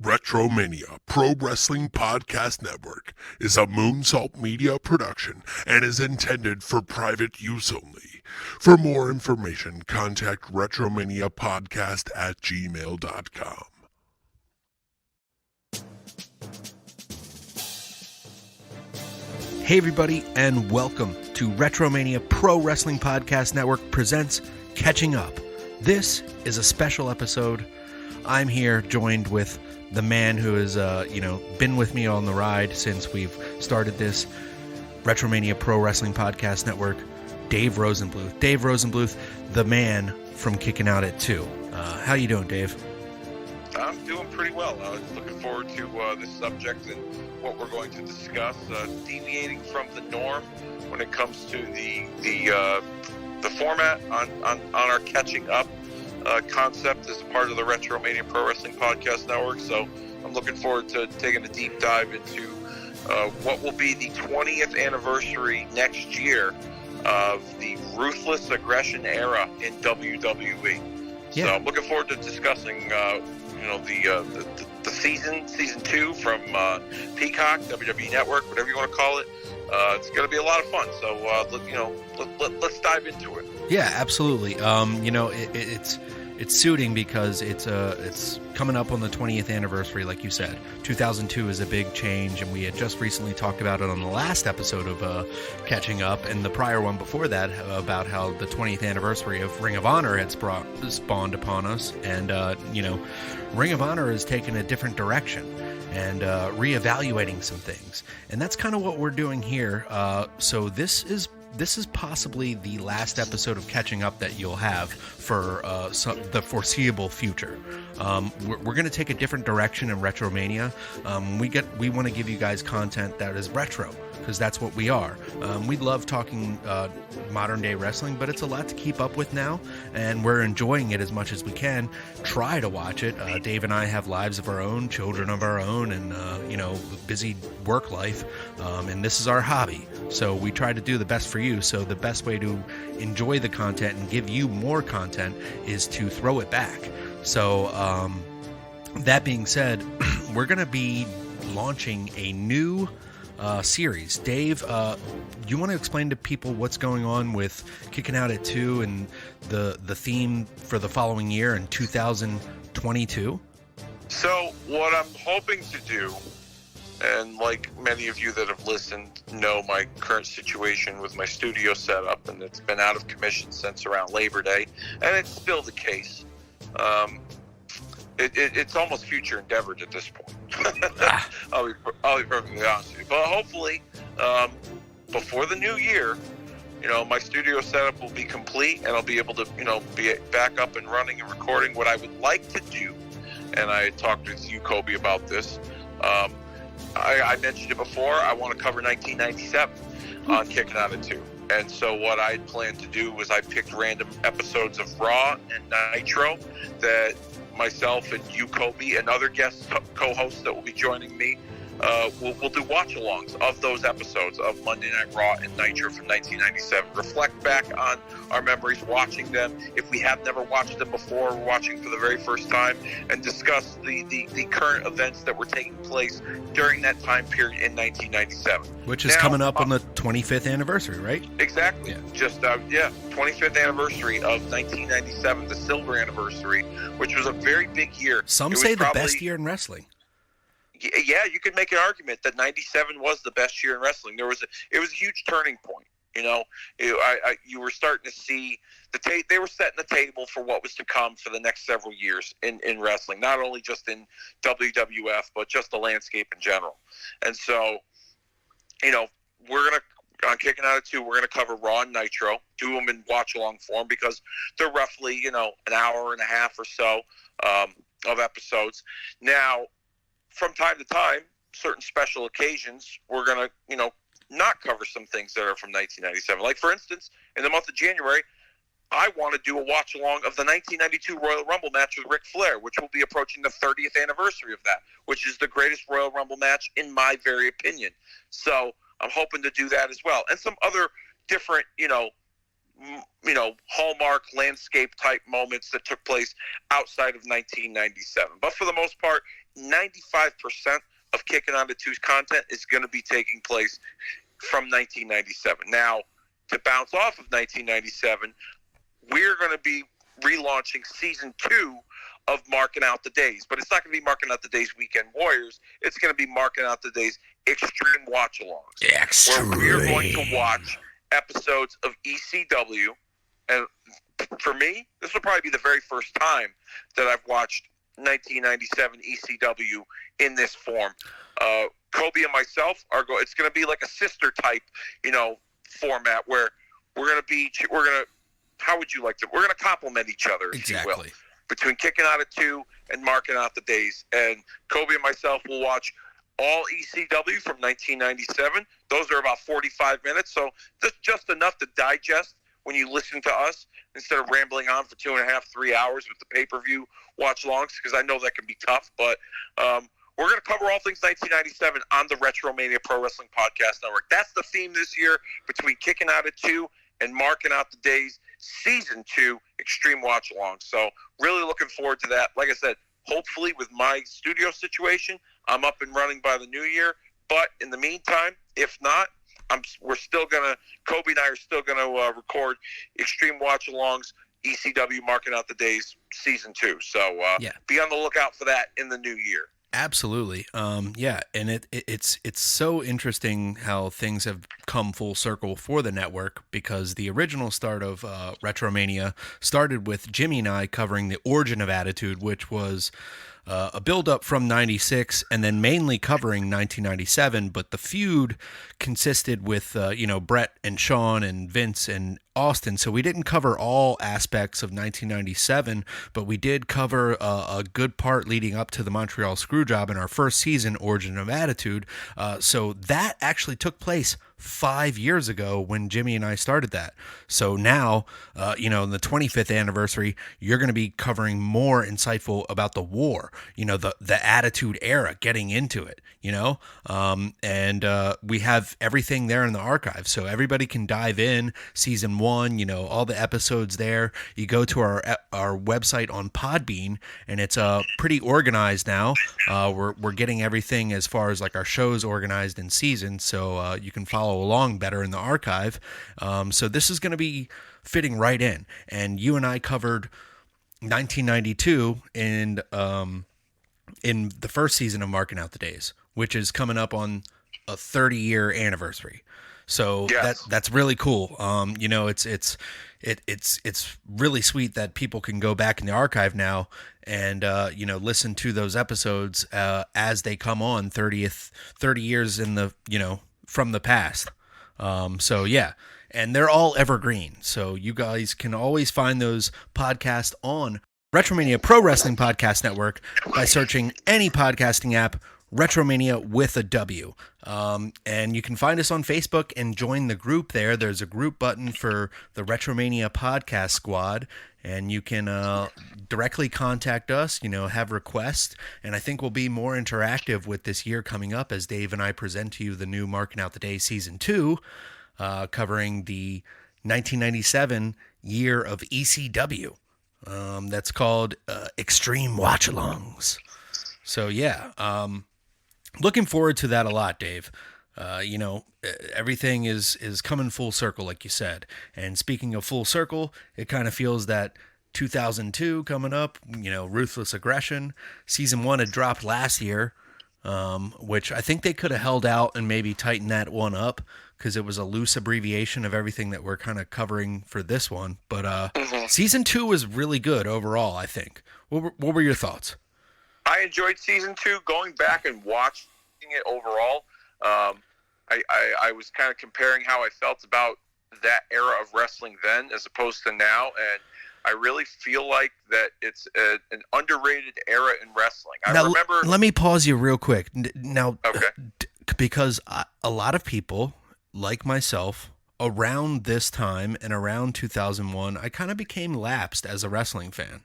WretroMania Pro Wrestling Podcast Network is a Moonsault Media Production and is intended for private use only. For more information, contact retromaniapodcast@gmail.com. Hey everybody, and welcome to WretroMania Pro Wrestling Podcast Network presents Catching Up. This is a special episode. I'm here joined with the man who has, been with me on the ride since we've started this WretroMania Pro Wrestling Podcast Network, Dave Rosenbluth. Dave Rosenbluth, the man from Kicking Out at 2. How you doing, Dave? I'm doing pretty well. Looking forward to this subject and what we're going to discuss. Deviating from the norm when it comes to the format on our Catching Up concept as a part of the WretroMania Pro Wrestling Podcast Network. So I'm looking forward to taking a deep dive into what will be the 20th anniversary next year of the Ruthless aggression era in WWE. Yeah. So I'm looking forward to discussing the season 2 from Peacock, WWE Network, whatever you want to call it. It's going to be a lot of fun. So let's dive into it. Yeah, absolutely. It's suiting because it's coming up on the 20th anniversary, like you said. 2002 is a big change, and we had just recently talked about it on the last episode of Catching Up, and the prior one before that about how the 20th anniversary of Ring of Honor had spawned upon us, and Ring of Honor has taken a different direction and reevaluating some things, and that's kind of what we're doing here. So this is possibly the last episode of Catching Up that you'll have for the foreseeable future. We're going to take a different direction in WretroMania. We want to give you guys content that is retro, because that's what we are. We love talking modern day wrestling, but it's a lot to keep up with now, and we're enjoying it as much as we can. Try to watch it. Dave and I have lives of our own, children of our own, and busy work life, and this is our hobby. So we try to do the best for you. So the best way to enjoy the content and give you more content is to throw it back. So that being said, we're going to be launching a new series. Dave, you want to explain to people what's going on with Kicking Out at 2 and the theme for the following year in 2022? So what I'm hoping to do, and like many of you that have listened know my current situation with my studio setup, and it's been out of commission since around Labor Day, and it's still the case. It's almost future endeavored at this point. I'll be perfectly honest with you. But hopefully, before the new year, my studio setup will be complete, and I'll be able to, be back up and running and recording. What I would like to do, and I talked with you, Coby, about this. I mentioned it before. I want to cover 1997 on Kicking Out at 2. And so what I planned to do was I picked random episodes of Raw and Nitro that myself and you, Coby, and other guest co-hosts that will be joining me, we'll do watch-alongs of those episodes of Monday Night Raw and Nitro from 1997. Reflect back on our memories watching them. If we have never watched them before, we're watching for the very first time, and discuss the current events that were taking place during that time period in 1997. Which is coming up on the 25th anniversary, right? Exactly. Yeah. Just, 25th anniversary of 1997, the silver anniversary, which was a very big year. Some say the best year in wrestling. Yeah, you could make an argument that 97 was the best year in wrestling. It was a huge turning point. You were starting to see they were setting the table for what was to come for the next several years in wrestling, not only just in WWF, but just the landscape in general. And so, we're going to, on Kicking Out at 2, we're going to cover Raw and Nitro, do them in watch-along form because they're roughly, an hour and a half or so of episodes. Now, from time to time, certain special occasions, we're going to, not cover some things that are from 1997. Like, for instance, in the month of January, I want to do a watch-along of the 1992 Royal Rumble match with Ric Flair, which will be approaching the 30th anniversary of that, which is the greatest Royal Rumble match in my very opinion. So I'm hoping to do that as well. And some other different, hallmark landscape type moments that took place outside of 1997. But for the most part, 95% of Kicking On to Two's content is going to be taking place from 1997. Now, to bounce off of 1997, we're going to be relaunching season 2 of Marking Out the Days. But it's not going to be Marking Out the Days Weekend Warriors. It's going to be Marking Out the Days Extreme Watch-Alongs. Extreme. Where we're going to watch episodes of ECW. And for me, this will probably be the very first time that I've watched 1997 ECW in this form. Coby and myself it's going to be like a sister type, format where we're going to how would you like to? We're going to complement each other, if you will, between Kicking Out at 2 and Marking Out the Days. And Coby and myself will watch all ECW from 1997. Those are about 45 minutes, so that's just enough to digest when you listen to us instead of rambling on for 2.5, 3 hours with the pay-per-view watch-alongs, because I know that can be tough. But we're going to cover all things 1997 on the WretroMania Pro Wrestling Podcast Network. That's the theme this year between Kicking Out at 2 and Marking Out the Days Season 2 Extreme Watch-Along. So really looking forward to that. Like I said, hopefully with my studio situation, I'm up and running by the new year. But in the meantime, if not, Coby and I are still going to record Extreme Watch-Alongs ECW Marking Out the Days Season 2. So be on the lookout for that in the new year. Absolutely. And it's so interesting how things have come full circle for the network, because the original start of WretroMania started with Jimmy and I covering the origin of Attitude, which was a build-up from 96 and then mainly covering 1997, but the feud consisted with, Brett and Sean and Vince and Austin, so we didn't cover all aspects of 1997, but we did cover a good part leading up to the Montreal Screwjob in our first season, Origin of Attitude. So that actually took place 5 years ago when Jimmy and I started that. So now, in the 25th anniversary, you're going to be covering more insightful about the war, the Attitude era, getting into it, and we have everything there in the archive. So everybody can dive in. Season 1, all the episodes there. You go to our website on Podbean, and it's pretty organized now. We're getting everything as far as like our shows organized in seasons, so you can follow along better in the archive. So this is going to be fitting right in. And you and I covered 1992 in the first season of Marking Out the Days, which is coming up on a 30-year anniversary. So yes. that's really cool. It's really sweet that people can go back in the archive now and listen to those episodes as they come on 30 years in the from the past. And they're all evergreen. So you guys can always find those podcasts on WretroMania Pro Wrestling Podcast Network by searching any podcasting app, WretroMania with a W. And you can find us on Facebook and join the group there. There's a group button for the WretroMania Podcast Squad, and you can directly contact us, have requests, and I think we'll be more interactive with this year coming up as Dave and I present to you the new Marking Out the Day Season 2, covering the 1997 year of ECW. That's called Extreme Watch-Alongs. So, looking forward to that a lot, Dave. Everything is coming full circle, like you said. And speaking of full circle, it kind of feels that 2002 coming up, Ruthless Aggression. Season 1 had dropped last year, which I think they could have held out and maybe tightened that one up because it was a loose abbreviation of everything that we're kind of covering for this one. But Season 2 was really good overall, I think. What were your thoughts? I enjoyed Season 2. Going back and watching it overall, I was kind of comparing how I felt about that era of wrestling then as opposed to now, and I really feel like that it's an underrated era in wrestling. Remember. Let me pause you real quick. Now, okay. Because a lot of people, like myself, around this time and around 2001, I kind of became lapsed as a wrestling fan.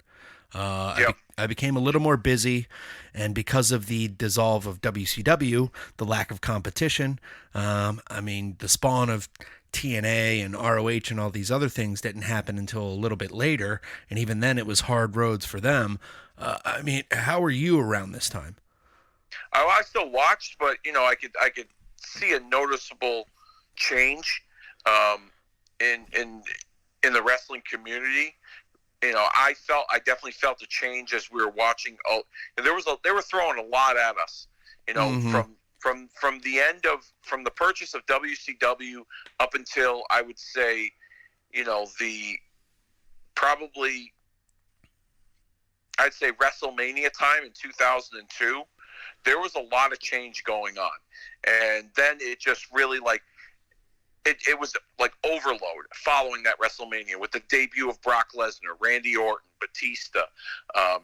I became a little more busy, and because of the dissolve of WCW, the lack of competition, the spawn of TNA and ROH and all these other things didn't happen until a little bit later, and even then it was hard roads for them. I mean, how were you around this time? I still watched, but I could see a noticeable change in the wrestling community. I definitely felt a change as we were watching. They were throwing a lot at us. From the purchase of WCW up until, I would say, I'd say WrestleMania time in 2002, there was a lot of change going on. And then it just really it was like overload following that WrestleMania with the debut of Brock Lesnar, Randy Orton, Batista,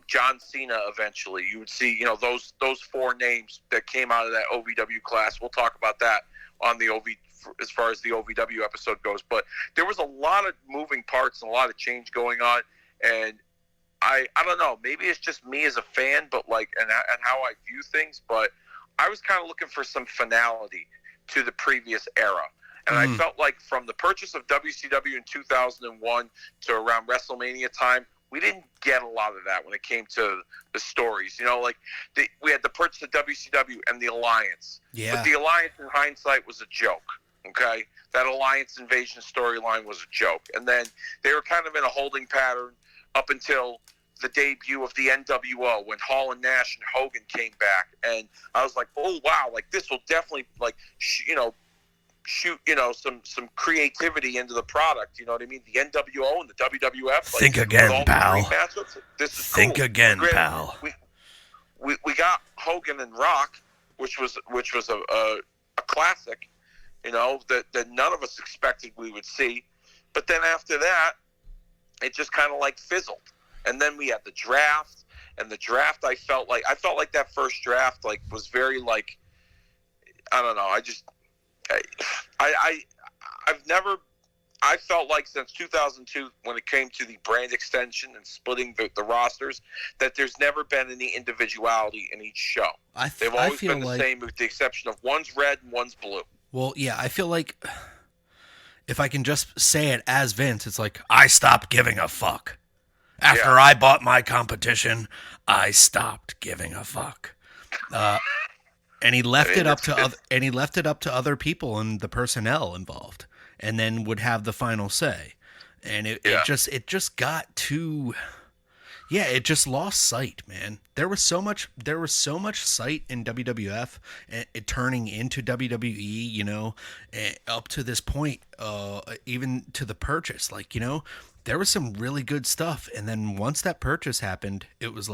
John Cena eventually. You would see, those four names that came out of that OVW class. We'll talk about that on the as far as the OVW episode goes. But there was a lot of moving parts and a lot of change going on. And I don't know, maybe it's just me as a fan, but and how I view things, but I was kind of looking for some finality to the previous era. And I felt like from the purchase of WCW in 2001 to around WrestleMania time, we didn't get a lot of that when it came to the stories. We had the purchase of WCW and the Alliance. Yeah. But the Alliance, in hindsight, was a joke, okay? That Alliance Invasion storyline was a joke. And then they were kind of in a holding pattern up until the debut of the NWO when Hall and Nash and Hogan came back. And I was like, oh, wow, this will definitely, shoot, some creativity into the product. You know what I mean? The NWO and the WWF. Think again, pal. This is Think cool. again, pal. We got Hogan and Rock, which was a classic, that none of us expected we would see. But then after that, it just kind of fizzled. And then we had the draft, and the draft I felt like that first draft was very I don't know. I felt like since 2002, when it came to the brand extension and splitting the rosters, that there's never been any individuality in each show. They've always been the same, with the exception of one's red and one's blue. Well, yeah, I feel like if I can just say it as Vince, it's I stopped giving a fuck. After I bought my competition, I stopped giving a fuck. And he left it up to other people and the personnel involved, and then would have the final say. And it just got too, it just lost sight, man. There was so much sight in WWF and it turning into WWE, up to this point, even to the purchase, there was some really good stuff. And then once that purchase happened, it was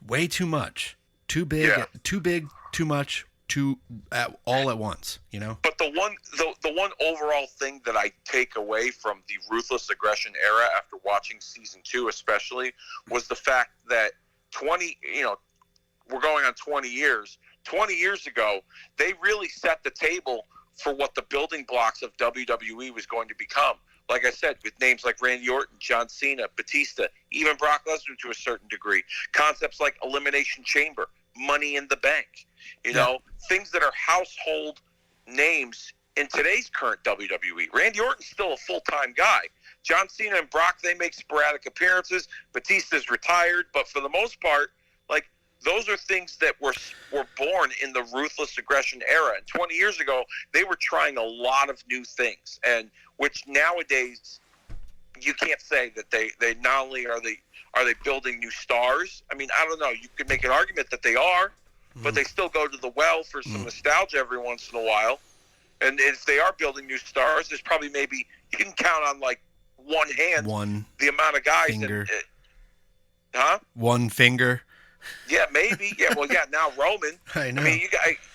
way too much, too big, too much, all at once, But the one overall thing that I take away from the Ruthless Aggression era after watching season 2 especially was the fact that we're going on 20 years. 20 years ago, they really set the table for what the building blocks of WWE was going to become. Like I said, with names like Randy Orton, John Cena, Batista, even Brock Lesnar to a certain degree. Concepts like Elimination Chamber, Money in the Bank. Things that are household names in today's current WWE. Randy Orton's still a full-time guy. John Cena and Brock, they make sporadic appearances. Batista's retired, but for the most part, those are things that were born in the Ruthless Aggression era. And 20 years ago, they were trying a lot of new things, and which nowadays you can't say that they not only are they building new stars. I mean, I don't know. You could make an argument that they are, but they still go to the well for some nostalgia every once in a while. And if they are building new stars, there's probably maybe you can count on one hand the amount of guys. Finger. One finger. Yeah, maybe. Yeah, well, now Roman. I know. I mean,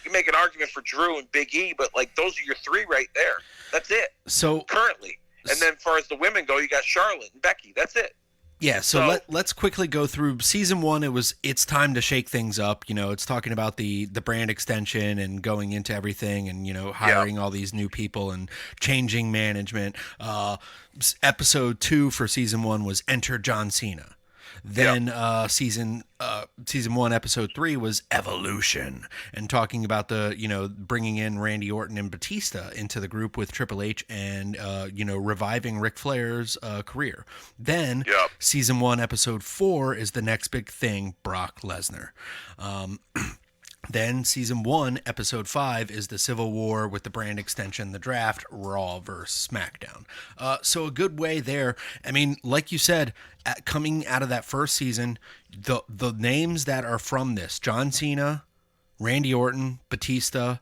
you make an argument for Drew and Big E, but those are your three right there. That's it. So currently, and then as far as the women go, you got Charlotte and Becky. That's it. Yeah, so let's quickly go through season 1. It's time to shake things up. It's talking about the brand extension and going into everything, and hiring all these new people and changing management. Episode 2 for season 1 was Enter John Cena. Then season season 1, episode 3 was Evolution, and talking about the, bringing in Randy Orton and Batista into the group with Triple H and, reviving Ric Flair's career. Then season 1, episode 4 is the next big thing, Brock Lesnar. Then season 1, episode 5 is the Civil War with the brand extension, the draft, Raw versus SmackDown. So a good way there. I mean, like you said, coming out of that first season, the names that are from this, John Cena, Randy Orton, Batista,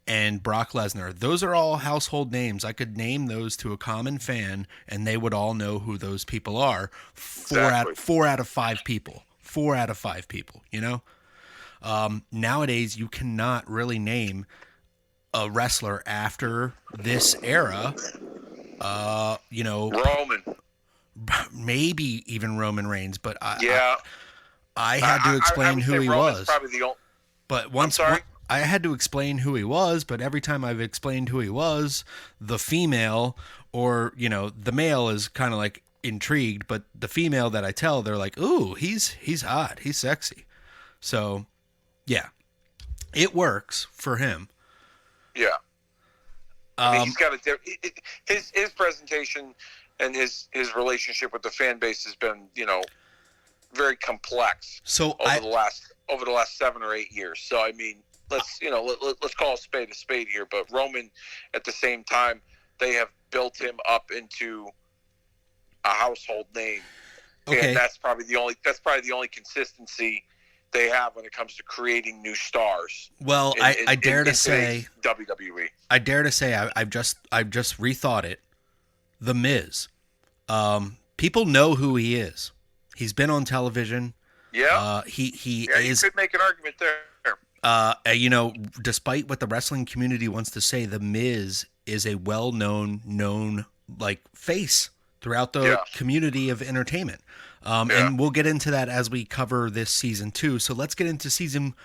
and Brock Lesnar, those are all household names. I could name those to a common fan, and they would all know who those people are. Four out of five people. 4 out of 5 people, Nowadays, you cannot really name a wrestler after this era. Roman. Maybe even Roman Reigns, but I had to explain who he was. But I had to explain who he was, but every time I've explained who he was, the female or, the male is kind of like intrigued, but the female that I tell, they're like, ooh, he's hot, he's sexy. So, yeah, it works for him. Yeah. I mean, he's got his presentation and his relationship with the fan base has been, very complex. So over the last 7 or 8 years. So I mean, let's call a spade here. But Roman, at the same time, they have built him up into a household name, and that's probably the only consistency they have when it comes to creating new stars. Well, I dare to say WWE. I dare to say I've just rethought it. The Miz. People know who he is. He's been on television. Yeah. He is. You could make an argument there. Despite what the wrestling community wants to say, The Miz is a known face throughout the community of entertainment. And we'll get into that as we cover this season 2. So let's get into season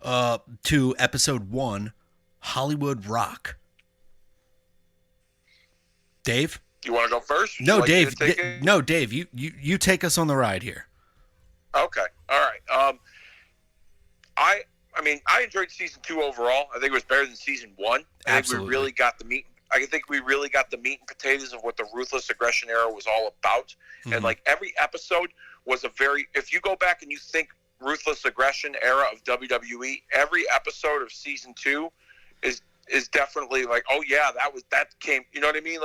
2, episode 1, Hollywood Rock. Dave? You want to go first? No, Dave. Dave. You take us on the ride here. Okay. All right. I enjoyed season 2 overall. I think it was better than season 1. Absolutely. I think we really got the meat and potatoes of what the Ruthless Aggression era was all about. Mm-hmm. And every episode was if you go back and you think Ruthless Aggression era of WWE, every episode of season 2 is definitely that came, you know what I mean?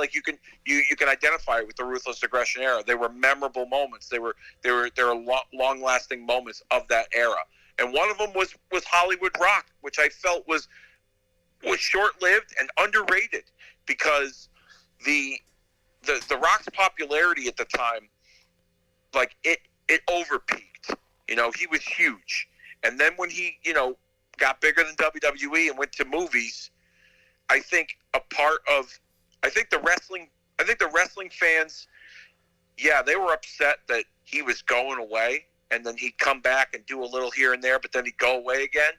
You can identify it with the Ruthless Aggression era. They were memorable moments. They were long lasting moments of that era. And one of them was Hollywood Rock, which I felt was short lived and underrated because the Rock's popularity at the time, it overpeaked. He was huge. And then when he, got bigger than WWE and went to movies, I think the wrestling fans, they were upset that he was going away and then he'd come back and do a little here and there, but then he'd go away again.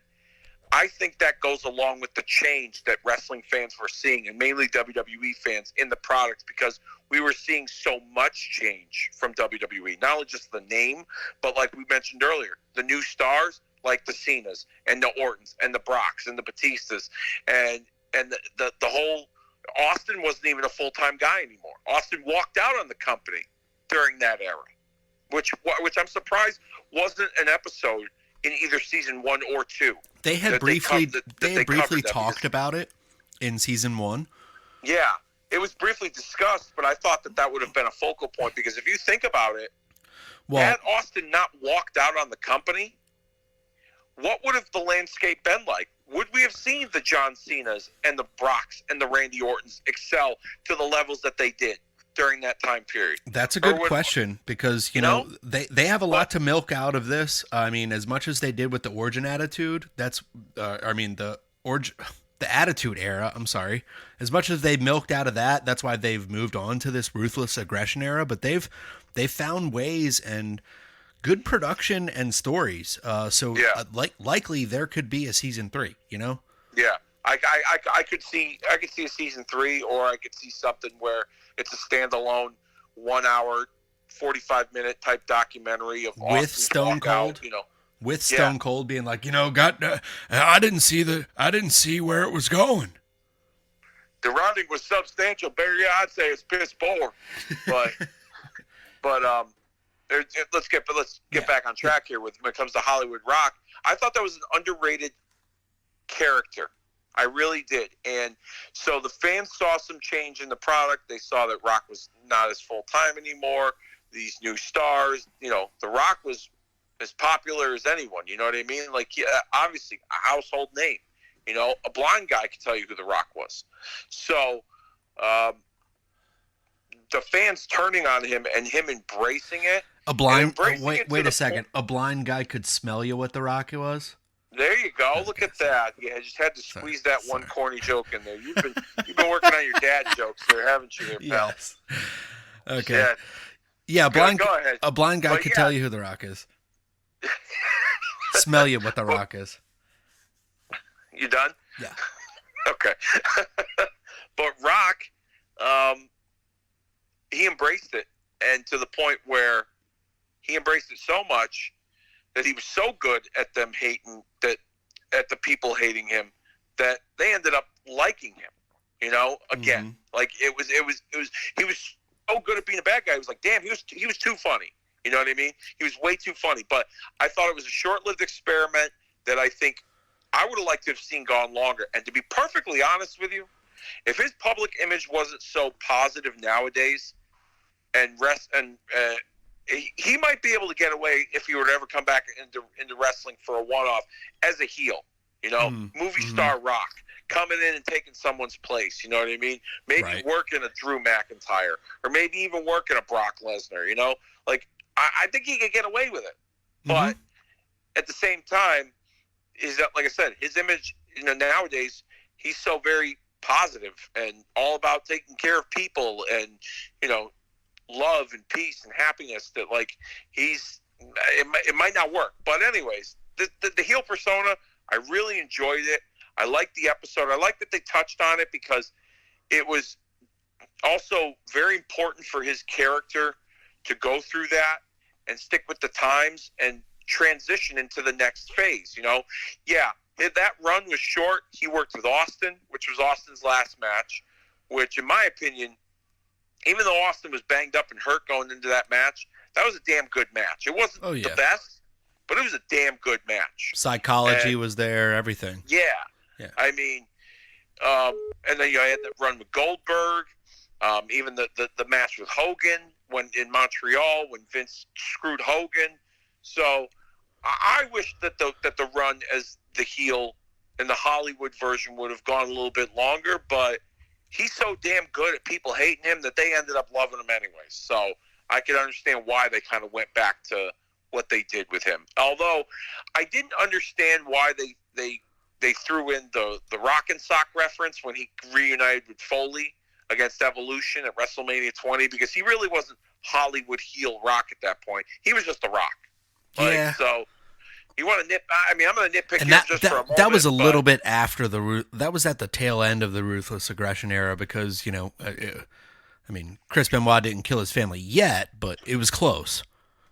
I think that goes along with the change that wrestling fans were seeing, and mainly WWE fans, in the product, because we were seeing so much change from WWE. Not only just the name, but like we mentioned earlier, the new stars like the Cenas and the Ortons and the Brocks and the Batistas, and the whole Austin wasn't even a full-time guy anymore. Austin walked out on the company during that era, which I'm surprised wasn't an episode in either season 1 or 2. They had briefly talked about it in season 1. Yeah, it was briefly discussed, but I thought that would have been a focal point, because if you think about it, had Austin not walked out on the company, what would have the landscape been like? Would we have seen the John Cenas and the Brocks and the Randy Ortons excel to the levels that they did during that time period? That's a good question, because they have a lot to milk out of this. I mean, as much as they did with the Origin Attitude, the Attitude Era, I'm sorry. As much as they've milked out of that, that's why they've moved on to this Ruthless Aggression era, but they've found ways and good production and stories. Likely there could be a season 3, Yeah. I could see a season 3, or I could see something where it's a standalone 1 hour, 45-minute type documentary of with Austin's Stone Cold. Walkout, with Stone Cold being like, I didn't see where it was going. The rounding was substantial, Barry. I'd say it's piss poor, but let's get back on track here when it comes to Hollywood Rock. I thought that was an underrated character. I really did. And so the fans saw some change in the product. They saw that Rock was not as full-time anymore. These new stars, The Rock was as popular as anyone. You know what I mean? Like, obviously, a household name. A blind guy could tell you who The Rock was. So the fans turning on him and him embracing it. Wait a second. A blind guy could smell you what The Rock was? There you go. Okay. Look at that. Yeah, I just had to squeeze that one corny joke in there. You've been working on your dad jokes there, haven't you, there, pal? Yes. Okay. Yeah, a blind guy could tell you who The Rock is. Smell you what The Rock is. You done? Yeah. Okay. But Rock, he embraced it, and to the point where he embraced it so much that he was so good at them at the people hating him, that they ended up liking him. Again, like it was he was so good at being a bad guy. He was like, damn, he was too funny. You know what I mean? He was way too funny. But I thought it was a short-lived experiment that I think I would have liked to have seen gone longer. And to be perfectly honest with you, if his public image wasn't so positive nowadays, he might be able to get away if he were to ever come back into wrestling for a one-off as a heel. Movie star Rock coming in and taking someone's place. You know what I mean? Maybe working a Drew McIntyre, or maybe even working a Brock Lesnar. Like I think he could get away with it. But at the same time, like I said, his image, nowadays, he's so very positive and all about taking care of people and, love and peace and happiness, that like it might not work. But anyways, the heel persona, I really enjoyed it. I liked the episode. I like that they touched on it because it was also very important for his character to go through that and stick with the times and transition into the next phase. That run was short. He worked with Austin, which was Austin's last match, which in my opinion, even though Austin was banged up and hurt going into that match, that was a damn good match. It wasn't the best, but it was a damn good match. Psychology was there, everything. Yeah. I mean, and then I had that run with Goldberg, even the match with Hogan in Montreal when Vince screwed Hogan. So I wish that the run as the heel in the Hollywood version would have gone a little bit longer, but he's so damn good at people hating him that they ended up loving him anyways. So I can understand why they kind of went back to what they did with him. Although I didn't understand why they threw in the Rock and Sock reference when he reunited with Foley against Evolution at WrestleMania 20, because he really wasn't Hollywood heel Rock at that point. He was just The Rock. So you want to nip? I mean, I'm going to nitpick him just for a moment. That was a little bit after that was at the tail end of the Ruthless Aggression era, because Chris Benoit didn't kill his family yet, but it was close.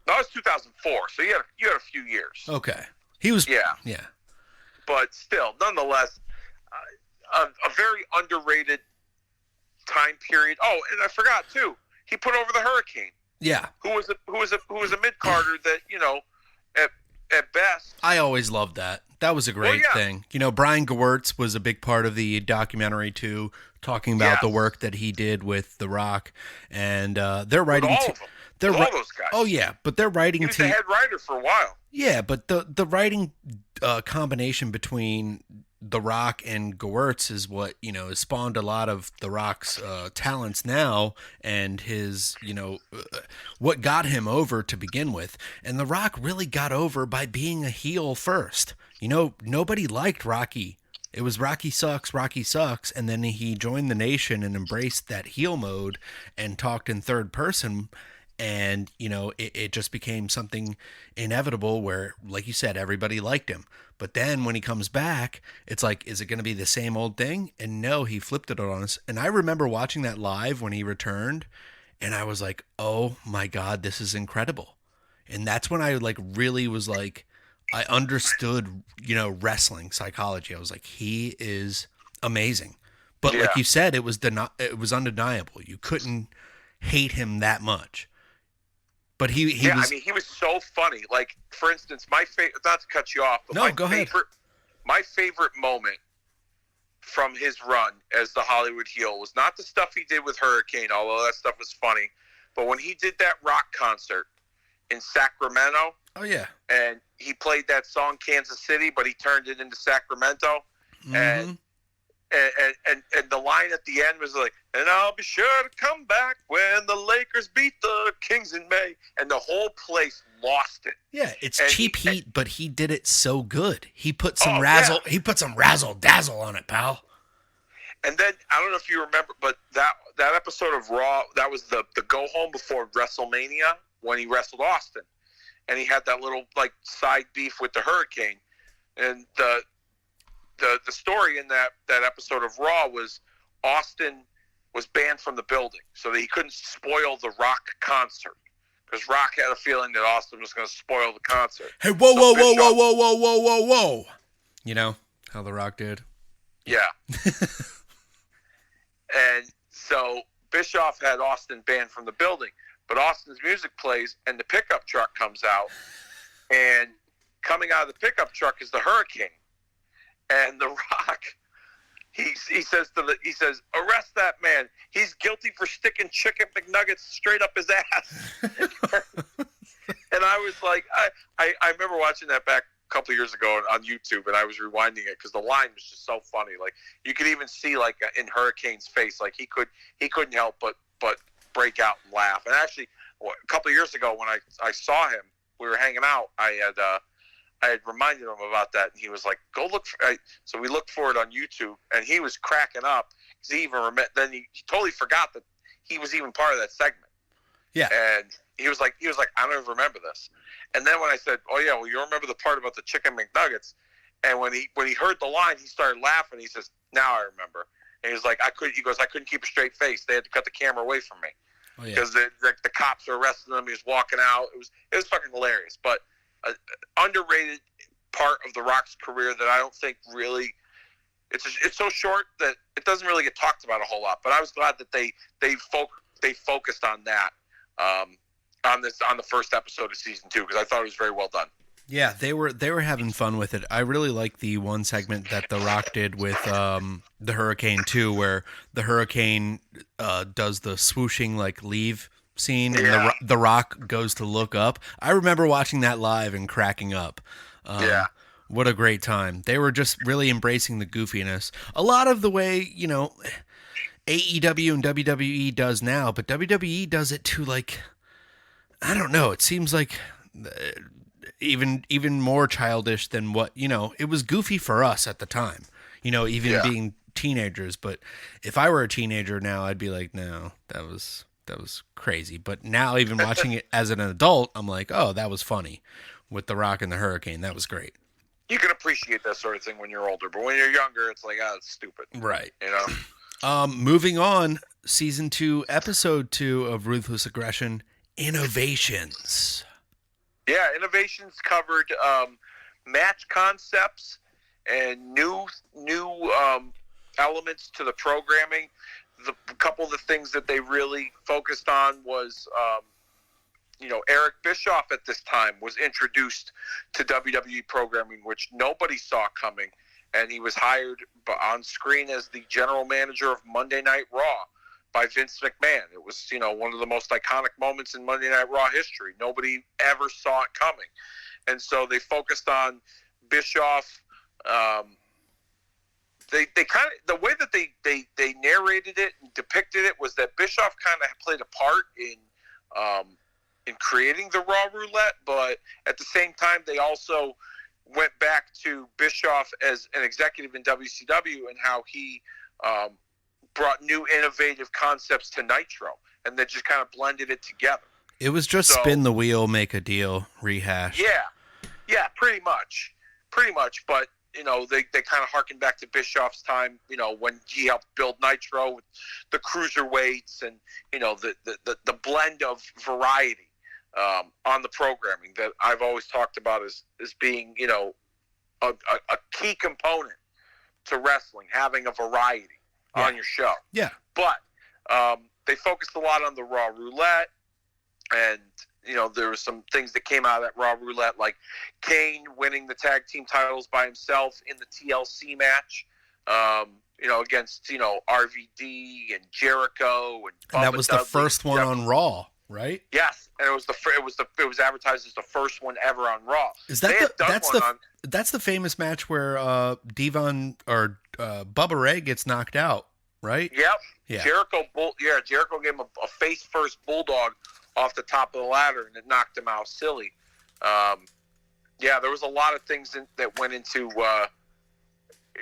That was 2004, so you had a few years. Okay, he was yeah. But still, nonetheless, a very underrated time period. Oh, and I forgot too. He put over the Hurricane. Yeah. Who was a mid-carder that, at best. I always loved that. That was a great thing. Brian Gewirtz was a big part of the documentary too, talking about the work that he did with The Rock, and their writing team. All those guys. Oh yeah, but their writing team. He was the head writer for a while. Yeah, but the writing combination between The Rock and Gewirtz is what has spawned a lot of The Rock's talents now, and his what got him over to begin with. And The Rock really got over by being a heel first. Nobody liked Rocky. It was Rocky sucks, and then he joined the Nation and embraced that heel mode and talked in third person. And, it just became something inevitable where, like you said, everybody liked him. But then when he comes back, it's like, is it going to be the same old thing? And no, he flipped it on us. And I remember watching that live when he returned, and I was like, oh my God, this is incredible. And that's when I really was like, I understood, wrestling psychology. I was like, he is amazing. But like you said, it was undeniable. You couldn't hate him that much. But he was. I mean, he was so funny. Like, for instance, my favorite. Not to cut you off, but go ahead. My favorite moment from his run as the Hollywood heel was not the stuff he did with Hurricane, although that stuff was funny, but when he did that rock concert in Sacramento. Oh yeah. And he played that song Kansas City, but he turned it into Sacramento, and the line at the end was like, "And I'll be sure to come back when the Lakers beat the Kings in May," and the whole place lost it. Yeah, it's cheap heat, but he did it so good. He put some razzle. Yeah. He put some razzle dazzle on it, pal. And then I don't know if you remember, but that episode of Raw, that was the go home before WrestleMania when he wrestled Austin, and he had that little like side beef with the Hurricane, and the story in that episode of Raw was Austin was banned from the building so that he couldn't spoil the Rock concert, because Rock had a feeling that Austin was going to spoil the concert. Hey, whoa. You know how The Rock did? Yeah. And so Bischoff had Austin banned from the building, but Austin's music plays and the pickup truck comes out, and coming out of the pickup truck is the Hurricane. And The Rock, he says, "Arrest that man. He's guilty for sticking chicken McNuggets straight up his ass." And I was like, I remember watching that back a couple of years ago on YouTube, and I was rewinding it because the line was just so funny. Like, you could even see like in Hurricane's face, like he couldn't help but break out and laugh. And actually, a couple of years ago when I saw him, we were hanging out. I had reminded him about that, and he was like, "Go look for." So we looked for it on YouTube, and he was cracking up because he he totally forgot that he was even part of that segment. Yeah, and he was like, "I don't even remember this." And then when I said, "Oh yeah, well, you remember the part about the chicken McNuggets?" And when he heard the line, he started laughing. He says, "Now I remember." And he was like, "I couldn't keep a straight face. They had to cut the camera away from me because the cops were arresting him. He was walking out. It was fucking hilarious." But underrated part of The Rock's career that I don't think really it's so short that it doesn't really get talked about a whole lot. But I was glad that they focused on that on the first episode of season 2, because I thought it was very well done. Yeah, they were having fun with it. I really like the one segment that The Rock did with the Hurricane too, where the Hurricane does the swooshing like leave scene, and the Rock goes to look up. I remember watching that live and cracking up. What a great time. They were just really embracing the goofiness. A lot of the way, AEW and WWE does now, but WWE does it too, like, I don't know. It seems like even more childish than what, it was goofy for us at the time, being teenagers. But if I were a teenager now, I'd be like, no, that was crazy. But now, even watching it as an adult, I'm like, oh, that was funny with The Rock and the Hurricane. That was great. You can appreciate that sort of thing when you're older, but when you're younger, it's like, it's stupid. Right. Moving on, season 2, episode 2 of Ruthless Aggression, Innovations. Yeah, Innovations covered match concepts and new elements to the programming. A couple of the things that they really focused on was, Eric Bischoff at this time was introduced to WWE programming, which nobody saw coming, and he was hired on screen as the general manager of Monday Night Raw by Vince McMahon. It was, one of the most iconic moments in Monday Night Raw history. Nobody ever saw it coming. And so they focused on Bischoff. They kind of, the way that they narrated it and depicted it was that Bischoff kind of played a part in creating the Raw Roulette, but at the same time, they also went back to Bischoff as an executive in WCW and how he brought new innovative concepts to Nitro, and they just kind of blended it together. It was just spin the wheel, make a deal, rehash. Yeah, pretty much. But they kind of harken back to Bischoff's time, when he helped build Nitro with the cruiserweights and the blend of variety on the programming that I've always talked about as being, you know, a key component to wrestling, having a variety on your show. Yeah. But they focused a lot on the Raw Roulette, and, you know, there were some things that came out of that Raw Roulette, like Kane winning the tag team titles by himself in the TLC match, you know, against, you know, RVD and Jericho and that was Dudley. the first one on Raw, right? Yes, and it was advertised as the first one ever on Raw. Is that that's the famous match where Devon or Bubba Ray gets knocked out, right? Yep. Yeah. Jericho gave him a face first bulldog off the top of the ladder, and it knocked him out silly. There was a lot of things that went into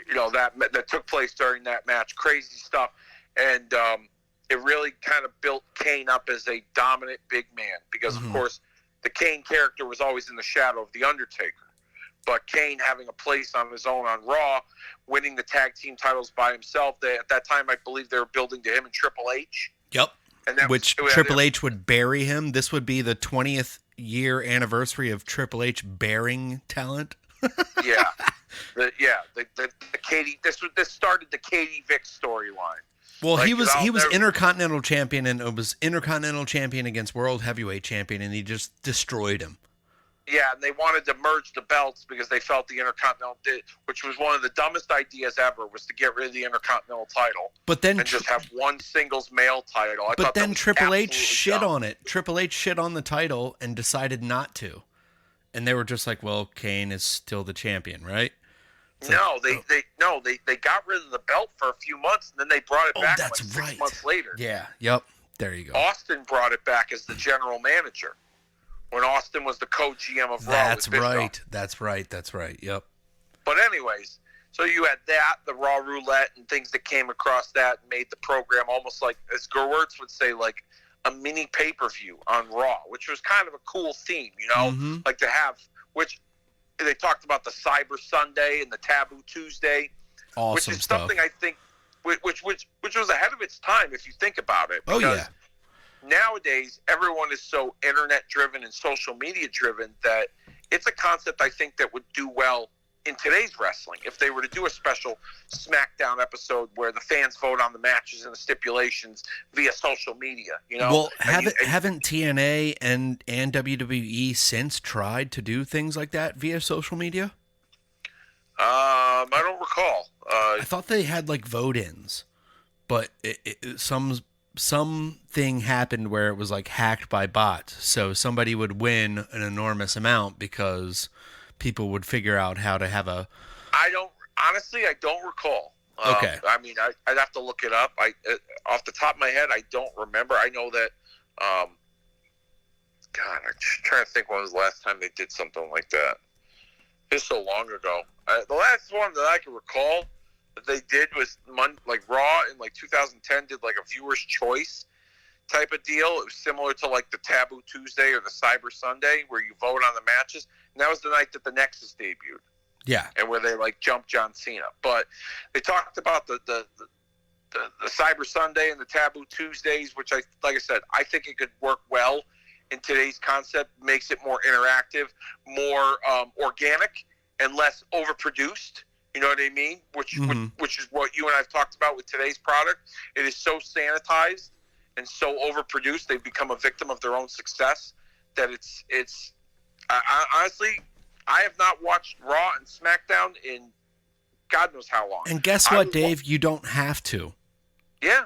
you know, that took place during that match. Crazy stuff, and it really kind of built Kane up as a dominant big man because, of course, the Kane character was always in the shadow of the Undertaker. But Kane having a place on his own on Raw, winning the tag team titles by himself. At that time, I believe they were building to him and Triple H. Yep. And Triple H would bury him. This would be the 20th year anniversary of Triple H burying talent. The Katie. This started the Katie Vick storyline. Well, he was Intercontinental Champion, and it was Intercontinental Champion against World Heavyweight Champion, and he just destroyed him. Yeah, and they wanted to merge the belts because they felt the Intercontinental which was one of the dumbest ideas ever, was to get rid of the Intercontinental title. But then and just have one singles male title. But then Triple H shit on it. Triple H shit on the title and decided not to. And they were just like, well, Kane is still the champion, right? They got rid of the belt for a few months, and then they brought it back like 6 months later. Yeah, yep. There you go. Austin brought it back as the general manager when Austin was the co-GM of Raw. That's right. Yep. But anyways, so you had that, the Raw Roulette, and things that came across that and made the program almost like, as Gerwirtz would say, like a mini pay-per-view on Raw, which was kind of a cool theme, you know, like to have, which they talked about the Cyber Sunday and the Taboo Tuesday, awesome which is stuff. something I think, which was ahead of its time if you think about it. Oh yeah. Nowadays, everyone is so internet-driven and social media-driven that it's a concept I think that would do well in today's wrestling. If they were to do a special SmackDown episode where the fans vote on the matches and the stipulations via social media, you know? Well, haven't TNA and WWE since tried to do things like that via social media? I don't recall. I thought they had like vote-ins, but something happened where it was like hacked by bots. So somebody would win an enormous amount because people would figure out how to have a... I don't recall. Okay. I mean, I'd have to look it up. Off the top of my head, I don't remember. I know that, I'm just trying to think when was the last time they did something like that. It's so long ago. The last one that I can recall that they did was like Raw in like 2010 did like a viewer's choice type of deal. It was similar to like the Taboo Tuesday or the Cyber Sunday where you vote on the matches. And that was the night that the Nexus debuted. Yeah. And where they like jumped John Cena. But they talked about the Cyber Sunday and the Taboo Tuesdays, which like I said, I think it could work well in today's concept. Makes it more interactive, more organic, and less overproduced. You know what I mean? Which is what you and I've talked about with today's product. It is so sanitized and so overproduced. They've become a victim of their own success. That it's. Honestly, I have not watched Raw and SmackDown in God knows how long. And guess what, Dave? You don't have to. Yeah,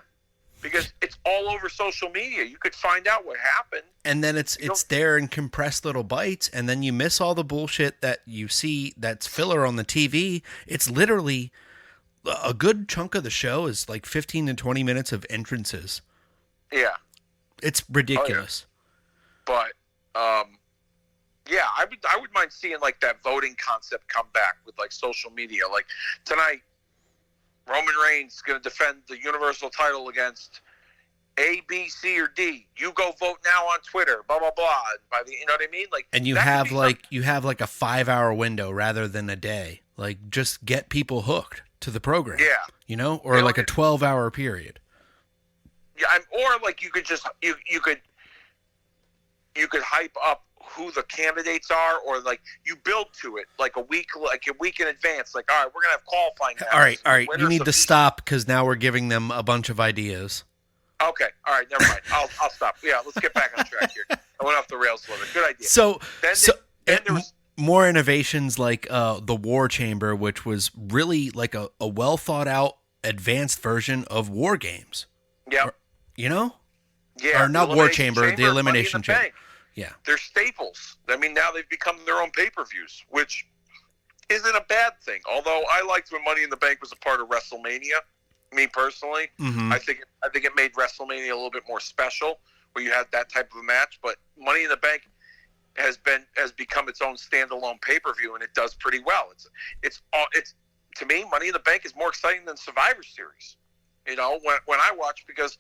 because it's all over social media. You could find out what happened. And then it's there in compressed little bites, and then you miss all the bullshit that you see that's filler on the TV. It's literally a good chunk of the show is like 15 to 20 minutes of entrances. Yeah. It's ridiculous. Oh, yeah. But yeah, I would mind seeing like that voting concept come back with like social media. Like tonight, Roman Reigns is going to defend the Universal title against A, B, C, or D. You go vote now on Twitter. Blah blah blah. You know what I mean? Like, and you have like a 5-hour window rather than a day. Like, just get people hooked to the program. Yeah, you know, or like a 12-hour period. Yeah, or like you could just you could hype up who the candidates are, or like you build to it like a week in advance. Like, all right, we're gonna have qualifying matches. All right. You need to stop because now we're giving them a bunch of ideas. Okay, all right, never mind. I'll stop. Yeah, let's get back on track here. I went off the rails a little bit. Good idea. Then there was more innovations like the War Chamber, which was really like a well thought out, advanced version of War Games. Yeah. Yeah. Or not War Chamber, the Elimination Chamber. Yeah. They're staples. I mean, now they've become their own pay-per-views, which isn't a bad thing. Although I liked when Money in the Bank was a part of WrestleMania. Me personally, I think it made WrestleMania a little bit more special, where you had that type of a match. But Money in the Bank has become its own standalone pay-per-view, and it does pretty well. It's to me, Money in the Bank is more exciting than Survivor Series. When I watch, because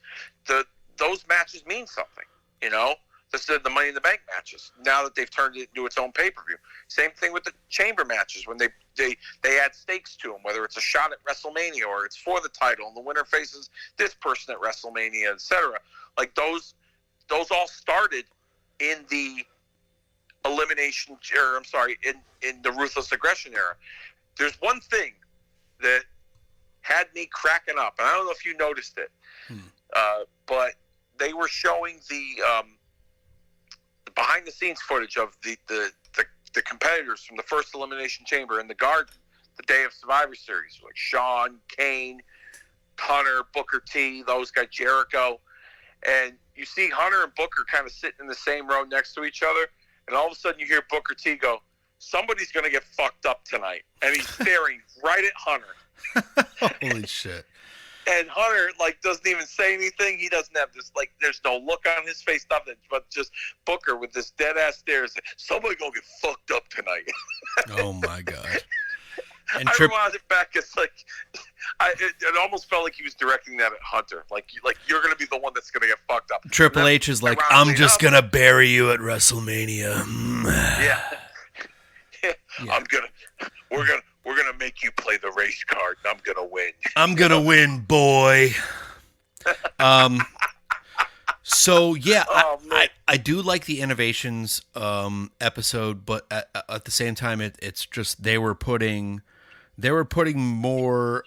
those matches mean something. The Money in the Bank matches, now that they've turned it into its own pay-per-view. Same thing with the chamber matches, when they add stakes to them, whether it's a shot at WrestleMania or it's for the title, and the winner faces this person at WrestleMania, etc. Like those all started in the in the Ruthless Aggression era. There's one thing that had me cracking up, and I don't know if you noticed it, but they were showing the behind-the-scenes footage of the competitors from the first Elimination Chamber in the Garden, the day of Survivor Series, like Shawn, Kane, Hunter, Booker T, those guys, Jericho. And you see Hunter and Booker kind of sitting in the same row next to each other, and all of a sudden you hear Booker T go, "Somebody's going to get fucked up tonight." And he's staring right at Hunter. Holy shit. And Hunter, doesn't even say anything. He doesn't have this, there's no look on his face, nothing, but just Booker with this dead-ass stare. Somebody gonna get fucked up tonight. Oh, my God. And I rewound it back. It's it almost felt like he was directing that at Hunter. Like you're gonna be the one that's gonna get fucked up. Triple H is like, "I'm just gonna bury you at WrestleMania." Yeah. We're gonna make you play the race card, and I'm gonna win. I'm gonna win, boy. So yeah, I do like the Innovations episode, but at the same time, it's just they were putting more.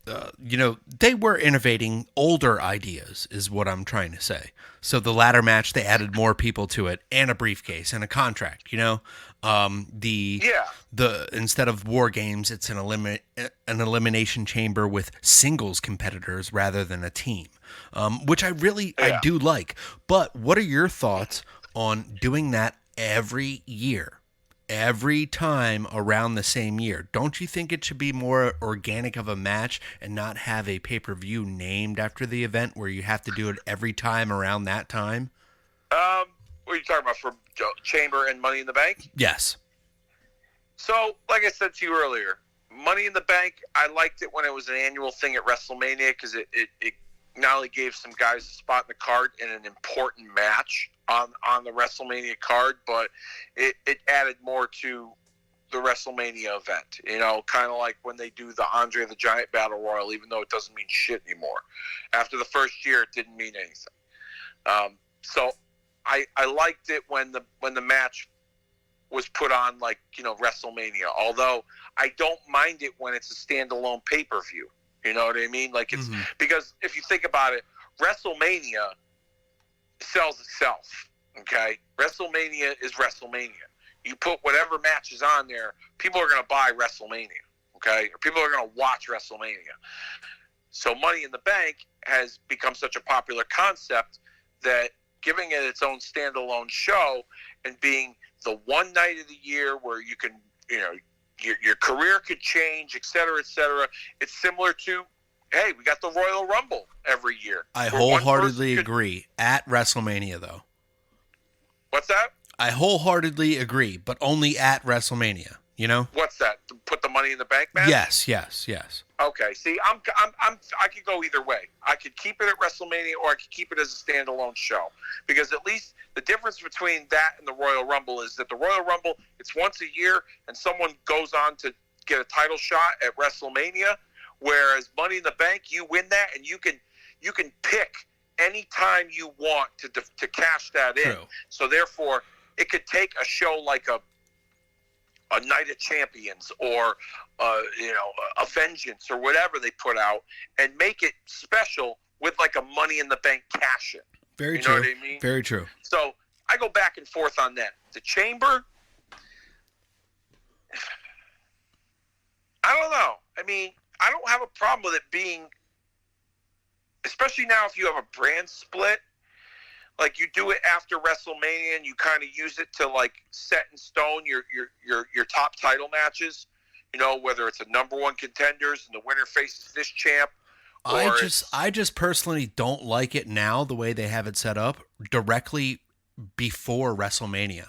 They were innovating older ideas, is what I'm trying to say. So the ladder match, they added more people to it, and a briefcase and a contract. Instead of War Games, it's an elimination chamber with singles competitors rather than a team, which I do like. But what are your thoughts on doing that every year? Every time around the same year? Don't you think it should be more organic of a match and not have a pay-per-view named after the event where you have to do it every time around that time? What are you talking about for Chamber and Money in the Bank? Yes. So, like I said to you earlier, Money in the Bank, I liked it when it was an annual thing at WrestleMania because it not only gave some guys a spot in the card in an important match on the WrestleMania card, but it added more to the WrestleMania event. Kind of like when they do the Andre the Giant Battle Royal, even though it doesn't mean shit anymore. After the first year, it didn't mean anything. So I liked it when the match was put on WrestleMania. Although I don't mind it when it's a standalone pay-per-view. You know what I mean? It's because if you think about it, WrestleMania sells itself. Okay, WrestleMania is WrestleMania. You put whatever matches on there, people are going to buy WrestleMania. Okay, or people are going to watch WrestleMania. So Money in the Bank has become such a popular concept that giving it its own standalone show and being the one night of the year where you can, your career could change, et cetera, et cetera. It's similar to, hey, we got the Royal Rumble every year. I wholeheartedly agree. At WrestleMania, though. What's that? I wholeheartedly agree, but only at WrestleMania. What's that? To put the Money in the Bank match? Yes. Okay. See, I could go either way. I could keep it at WrestleMania, or I could keep it as a standalone show. Because at least the difference between that and the Royal Rumble is that the Royal Rumble, it's once a year, and someone goes on to get a title shot at WrestleMania. Whereas Money in the Bank, you win that, and you can pick anytime you want to cash that in. True. So therefore, it could take a show like a Night of Champions or a Vengeance or whatever they put out and make it special with like a Money in the Bank cash in. Very you true. know what I mean? Very true. So I go back and forth on that. The Chamber, I don't know. I mean, I don't have a problem with it being, especially now if you have a brand split, like you do it after WrestleMania and you kind of use it to like set in stone your top title matches, whether it's a number one contenders and the winner faces this champ. I just personally don't like it now the way they have it set up directly before WrestleMania.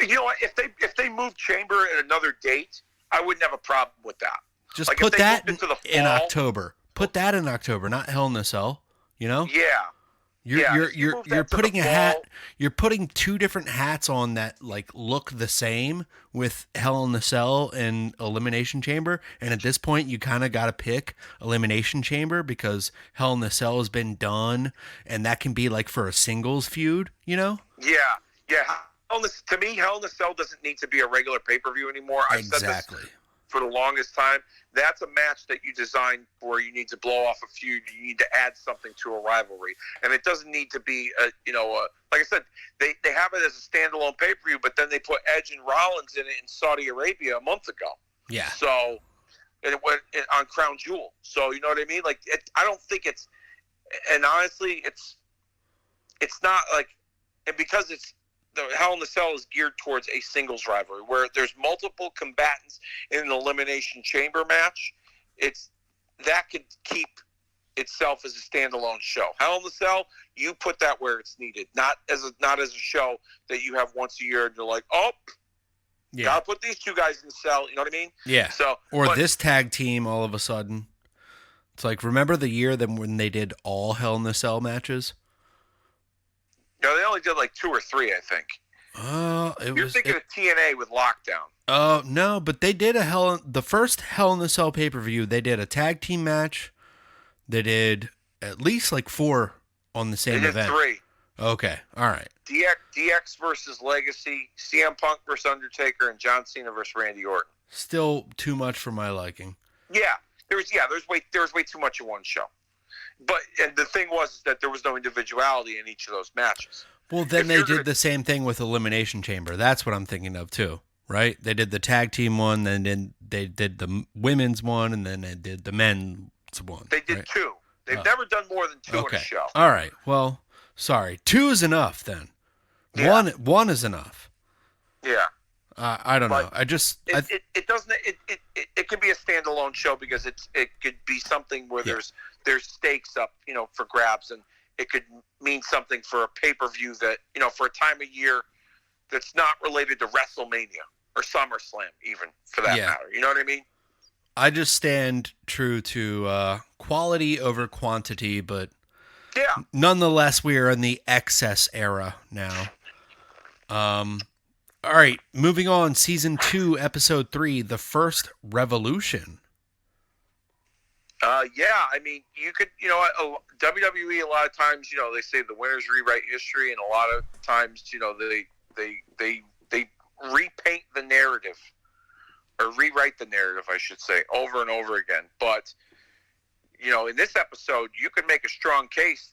You know what? If they move Chamber at another date, I wouldn't have a problem with that. Just like put that in fall, October. Put that in October, not Hell in a Cell. Yeah. You're putting a hat. You're putting two different hats on that like look the same with Hell in a Cell and Elimination Chamber. And at this point, you kind of got to pick Elimination Chamber because Hell in a Cell has been done, and that can be like for a singles feud. Yeah. To me, Hell in a Cell doesn't need to be a regular pay-per-view anymore. I've said this for the longest time. That's a match that you design where you need to blow off a feud. You need to add something to a rivalry, and it doesn't need to be like I said, they have it as a standalone pay-per-view, but then they put Edge and Rollins in it in Saudi Arabia a month ago. Yeah. So and it went on Crown Jewel. So you know what I mean? Like I don't think it's, and honestly, it's not like, and because it's. The Hell in a Cell is geared towards a singles rivalry where there's multiple combatants in an Elimination Chamber match. That could keep itself as a standalone show. Hell in a Cell, you put that where it's needed, not as a show that you have once a year and you're like, gotta put these two guys in the cell. You know what I mean? Yeah. This tag team all of a sudden. It's like, remember the year when they did all Hell in a Cell matches? No, they only did like 2 or 3, I think. You're thinking of TNA with Lockdown. No, but they did the first Hell in a Cell pay-per-view. They did a tag team match. They did at least like 4 on the same event. They did 3. Okay, all right. DX versus Legacy, CM Punk versus Undertaker, and John Cena versus Randy Orton. Still too much for my liking. Yeah, there's way too much in one show. And the thing was that there was no individuality in each of those matches. Well, then they did the same thing with Elimination Chamber. That's what I'm thinking of too, right? They did the tag team one, then they did the women's one, and then they did the men's one. They did 2. They've never done more than 2 in a show. All right. Well, sorry. 2 is enough then. Yeah. One is enough. Yeah. I don't know. It doesn't. It could be a standalone show because it could be something where there's stakes up, for grabs, and it could mean something for a pay-per-view that, for a time of year that's not related to WrestleMania or SummerSlam, even for that matter. You know what I mean? I just stand true to quality over quantity, but nonetheless, we are in the excess era now. All right, moving on. Season 2, Episode 3, The First Revolution. I mean, you could, WWE a lot of times, they say the winners rewrite history, and a lot of times, they repaint the narrative, or rewrite the narrative, I should say, over and over again. But, in this episode, you could make a strong case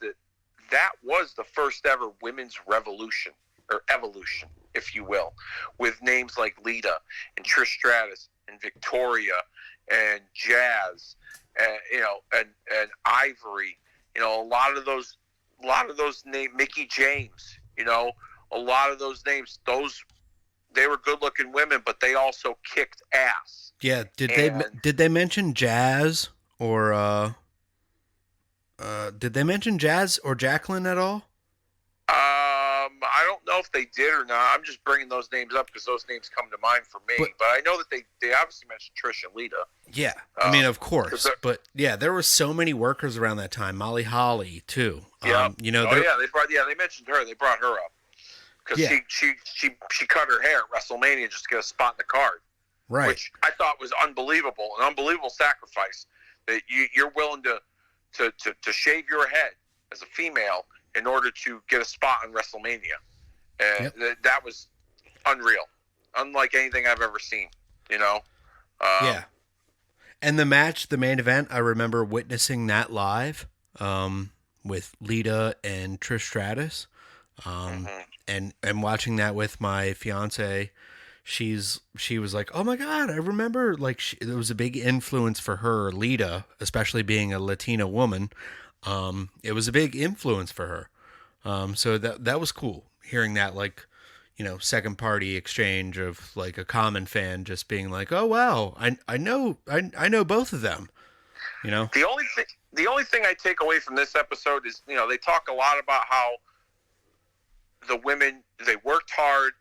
that was the first ever women's revolution, or evolution, if you will, with names like Lita and Trish Stratus and Victoria and Jazz, and Ivory, a lot of those names, Mickey James, a lot of those names, they were good looking women, but they also kicked ass. Yeah. Did they mention Jazz or did they mention Jazz or Jacqueline at all? I don't know if they did or not. I'm just bringing those names up because those names come to mind for me. But I know that they obviously mentioned Trish and Lita. Yeah, I mean, of course. But yeah, there were so many workers around that time. Molly Holly too. Yeah. They mentioned her. They brought her up because she cut her hair at WrestleMania just to get a spot in the card. Right. Which I thought was unbelievable, an unbelievable sacrifice that you're willing to shave your head as a female in order to get a spot on WrestleMania. And that was unreal. Unlike anything I've ever seen, you know? Yeah. And the match, the main event, I remember witnessing that live with Lita and Trish Stratus. And watching that with my fiance. She was like, oh my God, I remember, like, it was a big influence for her, Lita, especially being a Latina woman. It was a big influence for her. So that was cool hearing that, like, you know, second party exchange of like a common fan just being like, oh wow, I know both of them, you know. The only thing I take away from this episode is, you know, they talk a lot about how the women, they worked hard,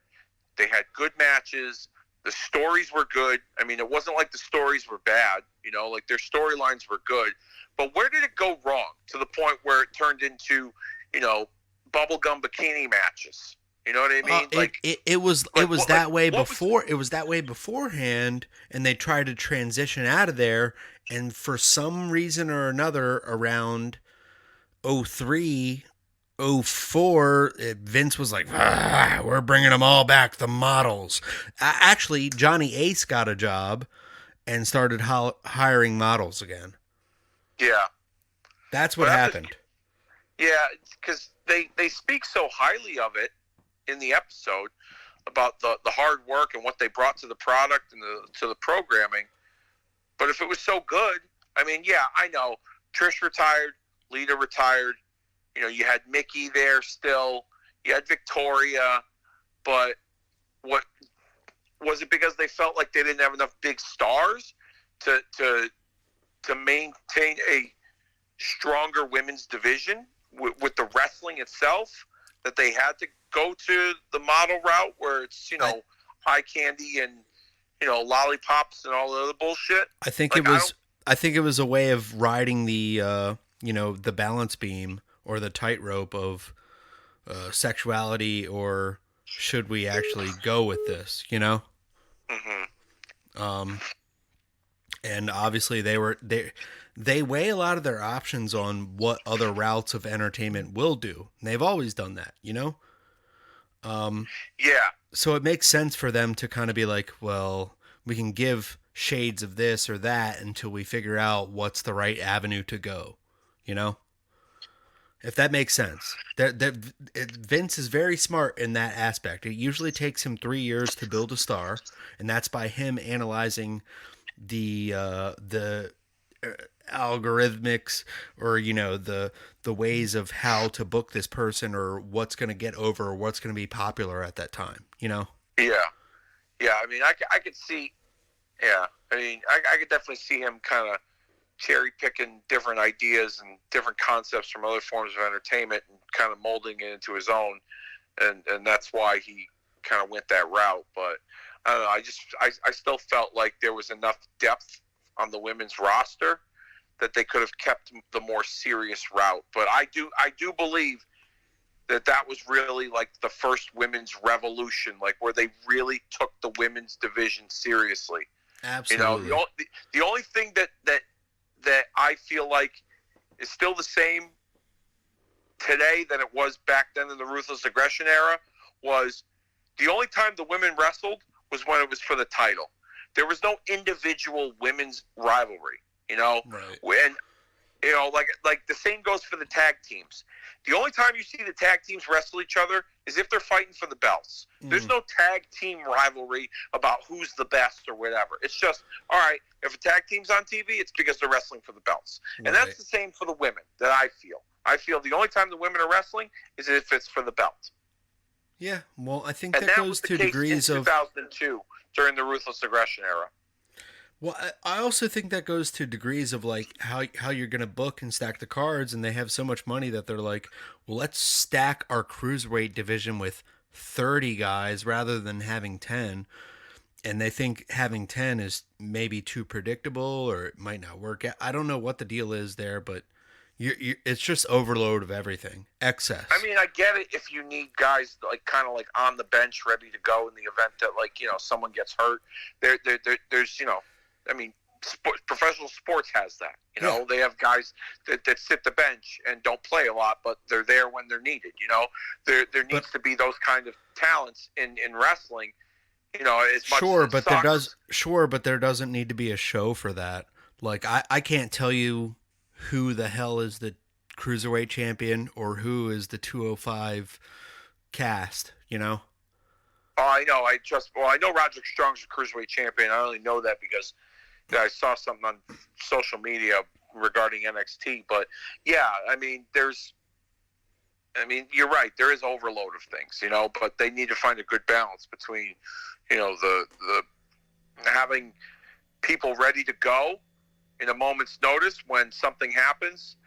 they had good matches, the stories were good. I mean, it wasn't like the stories were bad, you know, like their storylines were good. But where did it go wrong to the point where it turned into, you know, bubblegum bikini matches? You know what I mean? It was that way before. It was that way beforehand, and they tried to transition out of there. And for some reason or another, around 03, 04, Vince was like, we're bringing them all back, the models. Actually, Johnny Ace got a job and started hiring models again. Yeah. That's what happened. Yeah, because they speak so highly of it in the episode about the hard work and what they brought to the product and to the programming. But if it was so good, I mean, yeah, I know. Trish retired, Lita retired. You know, you had Mickey there still. You had Victoria. But what was it, because they felt like they didn't have enough big stars to maintain a stronger women's division with the wrestling itself, that they had to go to the model route where it's, you know, eye candy and, you know, lollipops and all the other bullshit? I think it was a way of riding the you know, the balance beam or the tightrope of sexuality, or should we actually go with this, you know? And obviously they weigh a lot of their options on what other routes of entertainment will do. And they've always done that, you know? Yeah. So it makes sense for them to kind of be like, well, we can give shades of this or that until we figure out what's the right avenue to go, you know? If that makes sense. Vince is very smart in that aspect. It usually takes him 3 years to build a star, and that's by him analyzing the algorithmics, or, you know, the ways of how to book this person, or what's going to get over, or what's going to be popular at that time, you know? Yeah. I mean, I could see. Yeah, I mean, I could definitely see him kind of cherry picking different ideas and different concepts from other forms of entertainment and kind of molding it into his own, and that's why he kind of went that route. But I don't know. I still felt like there was enough depth on the women's roster that they could have kept the more serious route. But I do believe that was really like the first women's revolution, like where they really took the women's division seriously. Absolutely. You know, the only thing that I feel like is still the same today than it was back then in the Ruthless Aggression era was the only time the women wrestled was when it was for the title. There was no individual women's rivalry, you know? Right. When, you know, like the same goes for the tag teams. The only time you see the tag teams wrestle each other is if they're fighting for the belts. There's no tag team rivalry about who's the best or whatever. It's just, all right, if a tag team's on TV, it's because they're wrestling for the belts. Right. And that's the same for the women, that I feel. I feel the only time the women are wrestling is if it's for the belt. Yeah, well, I think that goes to degrees of 2002 during the Ruthless Aggression era. Well, I also think that goes to degrees of like how you're going to book and stack the cards, and they have so much money that they're like, well, let's stack our cruiserweight division with 30 guys rather than having 10. And they think having 10 is maybe too predictable, or it might not work out. I don't know what the deal is there, but it's just overload of everything. Excess. I mean, I get it if you need guys like kind of like on the bench ready to go in the event that, like, you know, someone gets hurt. There's, you know, I mean, professional sports has that. You know, they have guys that sit the bench and don't play a lot, but they're there when they're needed. You know, there needs to be those kind of talents in wrestling. You know, as much but there doesn't need to be a show for that. Like I can't tell you who the hell is the cruiserweight champion or who is the 205 cast. You know. Oh, I know. I know Roderick Strong's a cruiserweight champion. I only know that because I saw something on social media regarding NXT. But yeah, I mean, you're right. There is overload of things, you know, but they need to find a good balance between, you know, the having people ready to go in a moment's notice when something happens,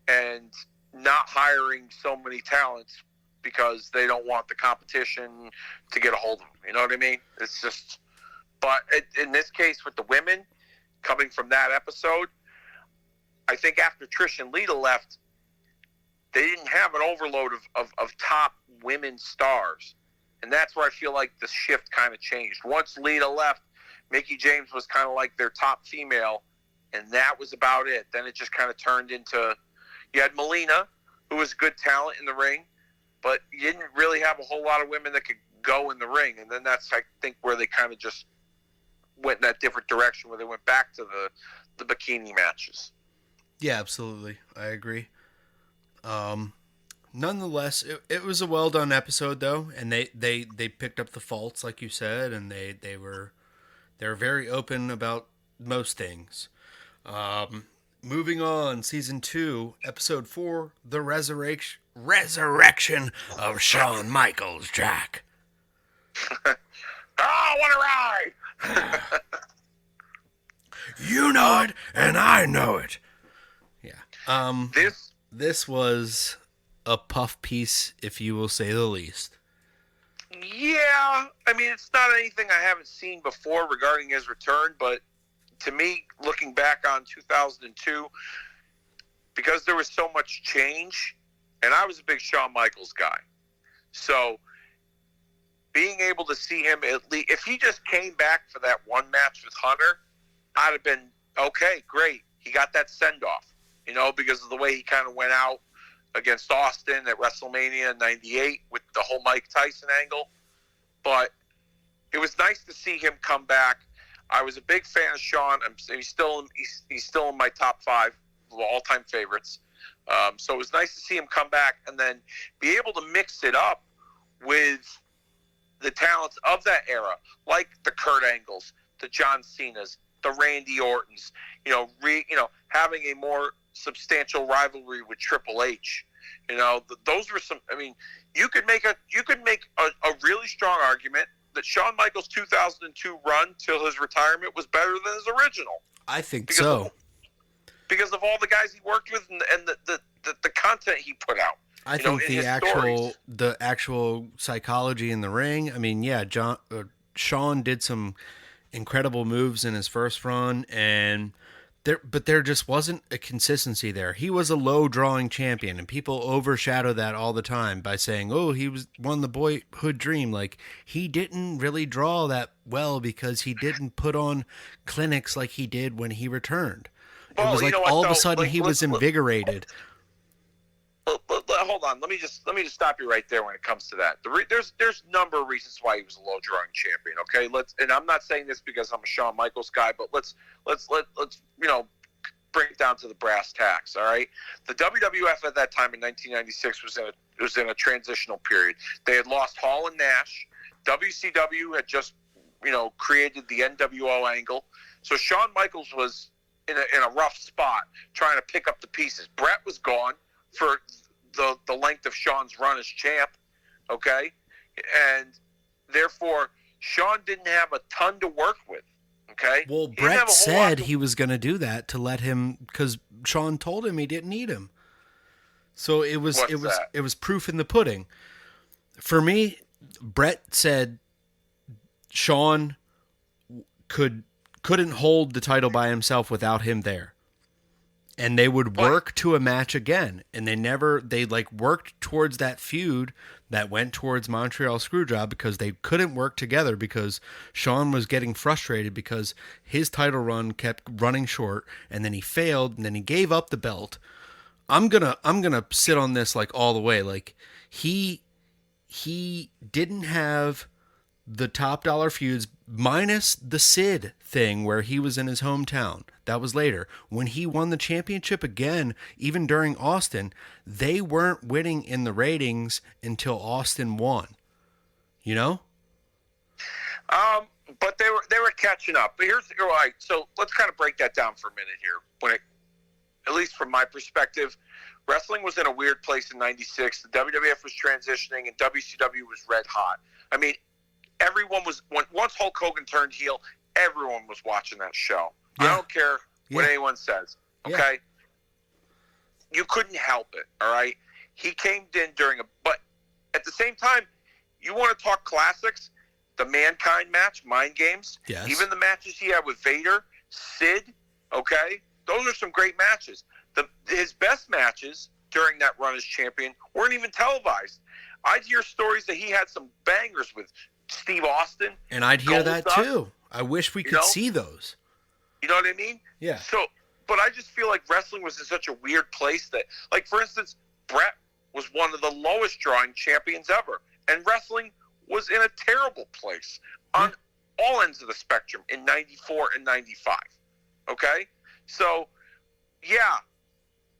and not hiring so many talents because they don't want the competition to get a hold of them. You know what I mean? It's just, but in this case with the women, coming from that episode, I think after Trish and Lita left, they didn't have an overload of top women stars. And that's where I feel like the shift kind of changed. Once Lita left, Mickie James was kind of like their top female, and that was about it. Then it just kind of turned into, you had Melina, who was good talent in the ring, but you didn't really have a whole lot of women that could go in the ring. And then that's, I think, where they kind of just went in that different direction, where they went back to the bikini matches. Yeah, absolutely. I agree. Nonetheless, it was a well done episode though, and they picked up the faults like you said, and they were very open about most things. Moving on, season 2, episode 4, the resurrection of Shawn Michaels, Jack. Oh, what a ride! You know it, and I know it. Yeah. This was a puff piece, if you will say the least. Yeah, I mean, it's not anything I haven't seen before regarding his return, but to me, looking back on 2002, because there was so much change, and I was a big Shawn Michaels guy, so being able to see him, at least, if he just came back for that one match with Hunter, I'd have been, okay, great. He got that send-off, you know, because of the way he kind of went out against Austin at WrestleMania 98 with the whole Mike Tyson angle. But it was nice to see him come back. I was a big fan of Shawn. He's still in my top 5 of all-time favorites. So it was nice to see him come back and then be able to mix it up with the talents of that era, like the Kurt Angles, the John Cenas, the Randy Ortons. You know, having a more substantial rivalry with Triple H. You know, those were some. I mean, you could make a really strong argument that Shawn Michaels' 2002 run till his retirement was better than his original. I think so. Because of all the guys he worked with and the content he put out. I think the actual psychology in the ring. I mean, yeah, Shawn did some incredible moves in his first run, but there just wasn't a consistency there. He was a low drawing champion, and people overshadow that all the time by saying, "Oh, he won the boyhood dream." Like, he didn't really draw that well because he didn't put on clinics like he did when he returned. It was like all of a sudden he was invigorated. Hold on, let me just stop you right there when it comes to that. There's a number of reasons why he was a low drawing champion. Okay, and I'm not saying this because I'm a Shawn Michaels guy, but let's bring it down to the brass tacks. All right, the WWF at that time in 1996 was in a transitional period. They had lost Hall and Nash. WCW had just created the NWO angle, so Shawn Michaels was in a rough spot trying to pick up the pieces. Bret was gone for the length of Shawn's run as champ, okay? And therefore, Shawn didn't have a ton to work with, okay? Well, Bret said he was going to do that to let him, because Shawn told him he didn't need him. So it was proof in the pudding. For me, Bret said Shawn couldn't hold the title by himself without him there. And they would work to a match again. And they like worked towards that feud that went towards Montreal Screwjob because they couldn't work together because Shawn was getting frustrated because his title run kept running short, and then he failed, and then he gave up the belt. I'm gonna sit on this like all the way. Like he didn't have the top dollar feuds minus the Sid thing where he was in his hometown. That was later. When he won the championship again, even during Austin, they weren't winning in the ratings until Austin won. You know? But they were catching up. But you're right. So let's kind of break that down for a minute here. At least from my perspective, wrestling was in a weird place in '96. The WWF was transitioning, and WCW was red hot. I mean, everyone was once Hulk Hogan turned heel, everyone was watching that show. Yeah. I don't care what anyone says. Okay, you couldn't help it. All right, he came in but at the same time, you want to talk classics? The Mankind match, Mind Games. Yes. Even the matches he had with Vader, Sid. Okay, those are some great matches. His best matches during that run as champion weren't even televised. I'd hear stories that he had some bangers with Steve Austin. And I'd hear that too. I wish we could see those. You know what I mean? Yeah. So, but I just feel like wrestling was in such a weird place that, like, for instance, Bret was one of the lowest drawing champions ever. And wrestling was in a terrible place on all ends of the spectrum in 94 and 95. Okay? So, yeah.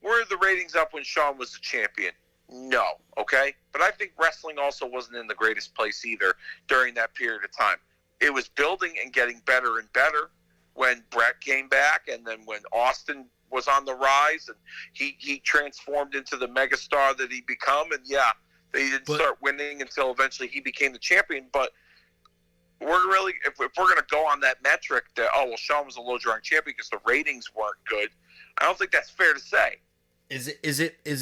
Were the ratings up when Shawn was the champion? No. Okay? But I think wrestling also wasn't in the greatest place either during that period of time. It was building and getting better and better when Bret came back, and then when Austin was on the rise and he transformed into the megastar that he become. And they didn't start winning until eventually he became the champion. But we're really, if we're going to go on that metric that, Shawn was a low drawing champion because the ratings weren't good, I don't think that's fair to say. Is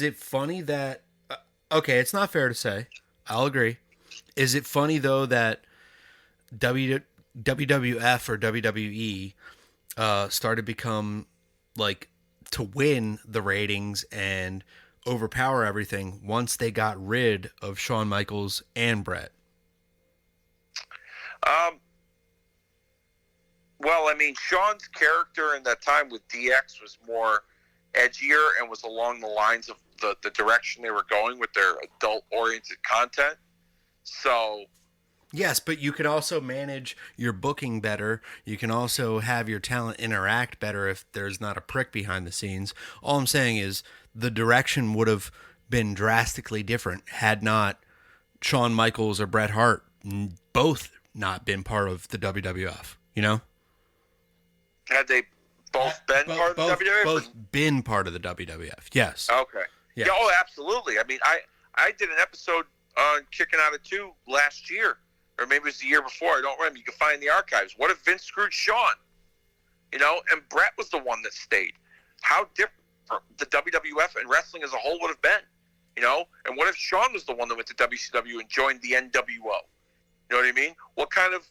it funny that okay, it's not fair to say. I'll agree. Is it funny though that WWF or WWE started become like to win the ratings and overpower everything once they got rid of Shawn Michaels and Bret? Well, I mean, Shawn's character in that time with DX was more edgier and was along the lines of the direction they were going with their adult-oriented content. So, yes, but you can also manage your booking better. You can also have your talent interact better if there's not a prick behind the scenes. All I'm saying is the direction would have been drastically different had not Shawn Michaels or Bret Hart both not been part of the WWF, you know? Had they both been part of the WWF? Both been part of the WWF, yes. Okay. Yes. Yeah, absolutely. I mean, I did an episode on Kicking Out of 2 last year, or maybe it was the year before. I don't remember. You can find in the archives. What if Vince screwed Shawn? You know, and Bret was the one that stayed. How different the WWF and wrestling as a whole would have been, you know? And what if Shawn was the one that went to WCW and joined the NWO? You know what I mean? What kind of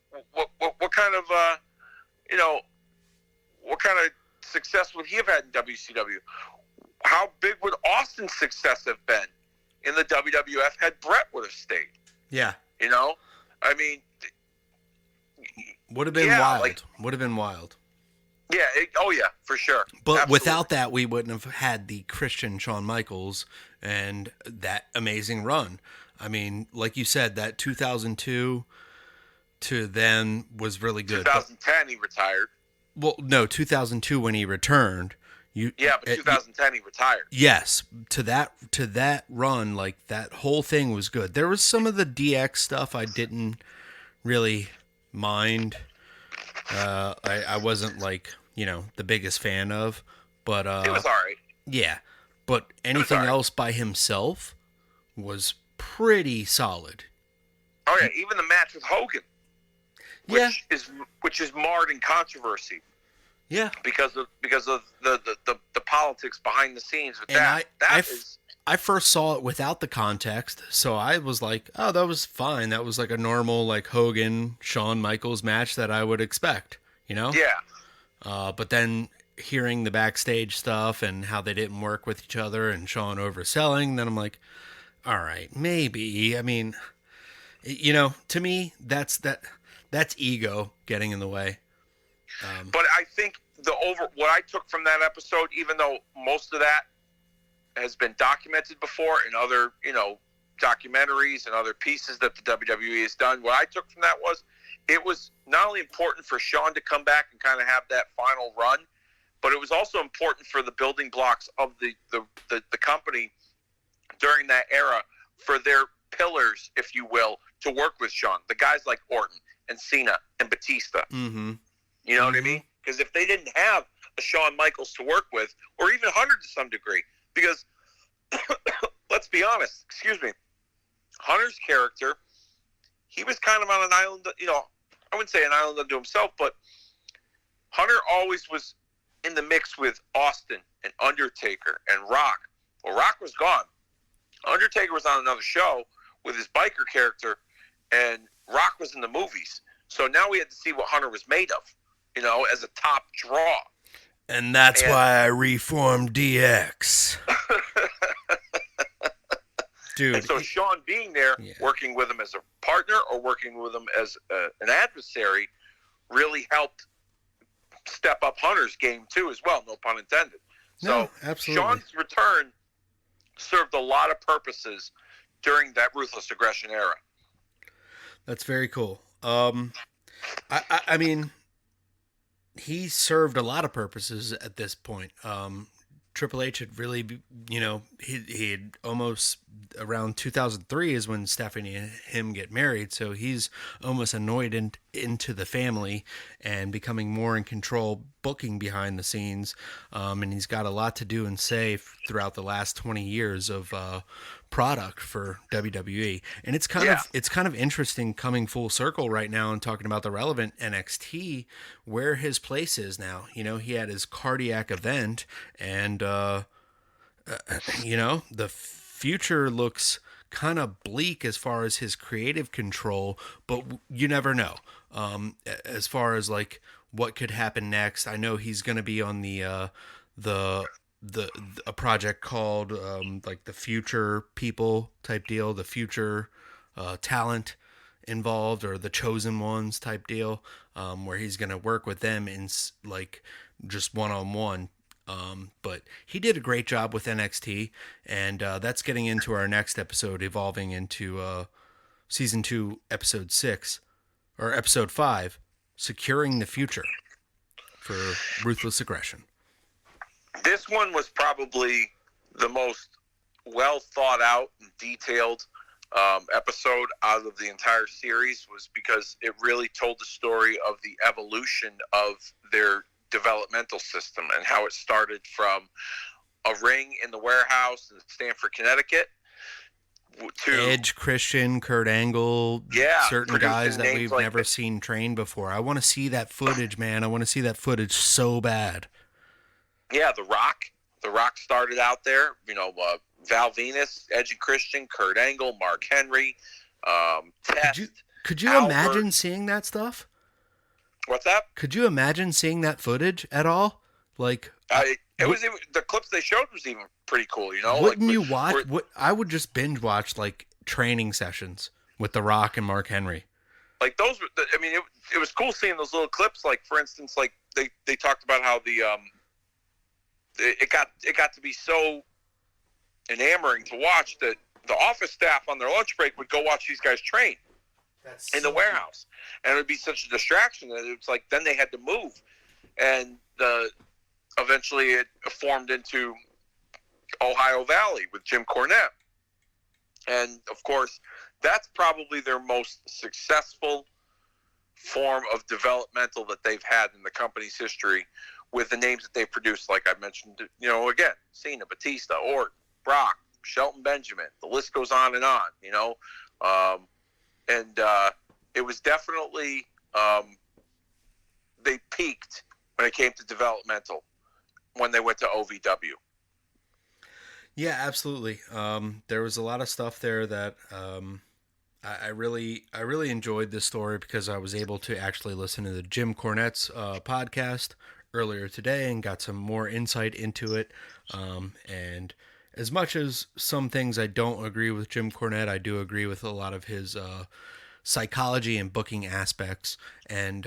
success would he have had in WCW? How big would Austin's success have been in the WWF had Bret would have stayed? Yeah. You know? I mean... Would have been wild. Would have been wild. Yeah. For sure. But Absolutely. Without that, we wouldn't have had the Christian Shawn Michaels and that amazing run. I mean, like you said, that 2002 to then was really good. 2010 he retired. Well, no, 2002 when he returned. But 2010 he retired. Yes, to that run, like that whole thing was good. There was some of the DX stuff I didn't really mind. I wasn't like, the biggest fan of, but it was all right. Yeah, but anything else by himself was pretty solid. Oh yeah, even the match with Hogan, which is marred in controversy. Yeah, because of the politics behind the scenes with and that. I first saw it without the context, so I was like, oh, that was fine. That was like a normal like Hogan Shawn Michaels match that I would expect, you know? Yeah. But then hearing the backstage stuff and how they didn't work with each other and Shawn overselling, then I'm like, all right, maybe. I mean, to me, that's ego getting in the way. But I think what I took from that episode, even though most of that has been documented before in other, documentaries and other pieces that the WWE has done, what I took from that was it was not only important for Shawn to come back and kind of have that final run, but it was also important for the building blocks of the company during that era for their pillars, if you will, to work with Shawn. The guys like Orton and Cena and Batista. Mm-hmm. You know what I mean? Because if they didn't have a Shawn Michaels to work with, or even Hunter to some degree, because let's be honest, Hunter's character, he was kind of on an island, I wouldn't say an island unto himself, but Hunter always was in the mix with Austin and Undertaker and Rock. Well, Rock was gone. Undertaker was on another show with his biker character, and Rock was in the movies. So now we had to see what Hunter was made of, as a top draw. And that's why I reformed DX. Dude. And so Shawn being there, working with him as a partner or working with him as an adversary, really helped step up Hunter's game too, as well. No pun intended. No, absolutely. Shawn's return served a lot of purposes during that Ruthless Aggression era. That's very cool. I mean, he served a lot of purposes at this point. Triple H had really, he had almost around 2003 is when Stephanie and him get married. So he's almost annoyed into the family and becoming more in control, booking behind the scenes. And he's got a lot to do and say throughout the last 20 years of product for WWE. And it's kind of interesting coming full circle right now and talking about the relevant NXT, where his place is now. He had his cardiac event, and the future looks kind of bleak as far as his creative control, but you never know. As far as like what could happen next, I know he's going to be on a project called like the Future People type deal, the Future Talent involved, or the Chosen Ones type deal, where he's going to work with them in like just one-on-one. But he did a great job with NXT, and that's getting into our next episode, evolving into season 2, episode 6 or episode 5, Securing the Future for Ruthless Aggression. This one was probably the most well thought out and detailed episode out of the entire series, was because it really told the story of the evolution of their developmental system and how it started from a ring in the warehouse in Stamford, Connecticut, to Edge, Christian, Kurt Angle, certain guys that we've never seen train before. I want to see that footage, man. I want to see that footage so bad. Yeah, The Rock. The Rock started out there. Val Venus, Edge and Christian, Kurt Angle, Mark Henry, Test. Could you imagine seeing that stuff? What's that? Could you imagine seeing that footage at all? Like, the clips they showed was even pretty cool. Wouldn't you watch? I would just binge watch like training sessions with The Rock and Mark Henry. Like those. I mean, it was cool seeing those little clips. Like, for instance, like they talked about how it got to be so enamoring to watch that the office staff on their lunch break would go watch these guys train in the warehouse, and it would be such a distraction that it's like then they had to move, and eventually it formed into Ohio Valley with Jim Cornette, and of course that's probably their most successful form of developmental that they've had in the company's history, with the names that they produced, like I mentioned, again, Cena, Batista, Orton, Brock, Shelton Benjamin, the list goes on and on, and it was definitely, they peaked when it came to developmental when they went to OVW. Yeah, absolutely. There was a lot of stuff there that I really enjoyed this story because I was able to actually listen to the Jim Cornette's podcast earlier today and got some more insight into it. And as much as some things I don't agree with Jim Cornette, I do agree with a lot of his psychology and booking aspects and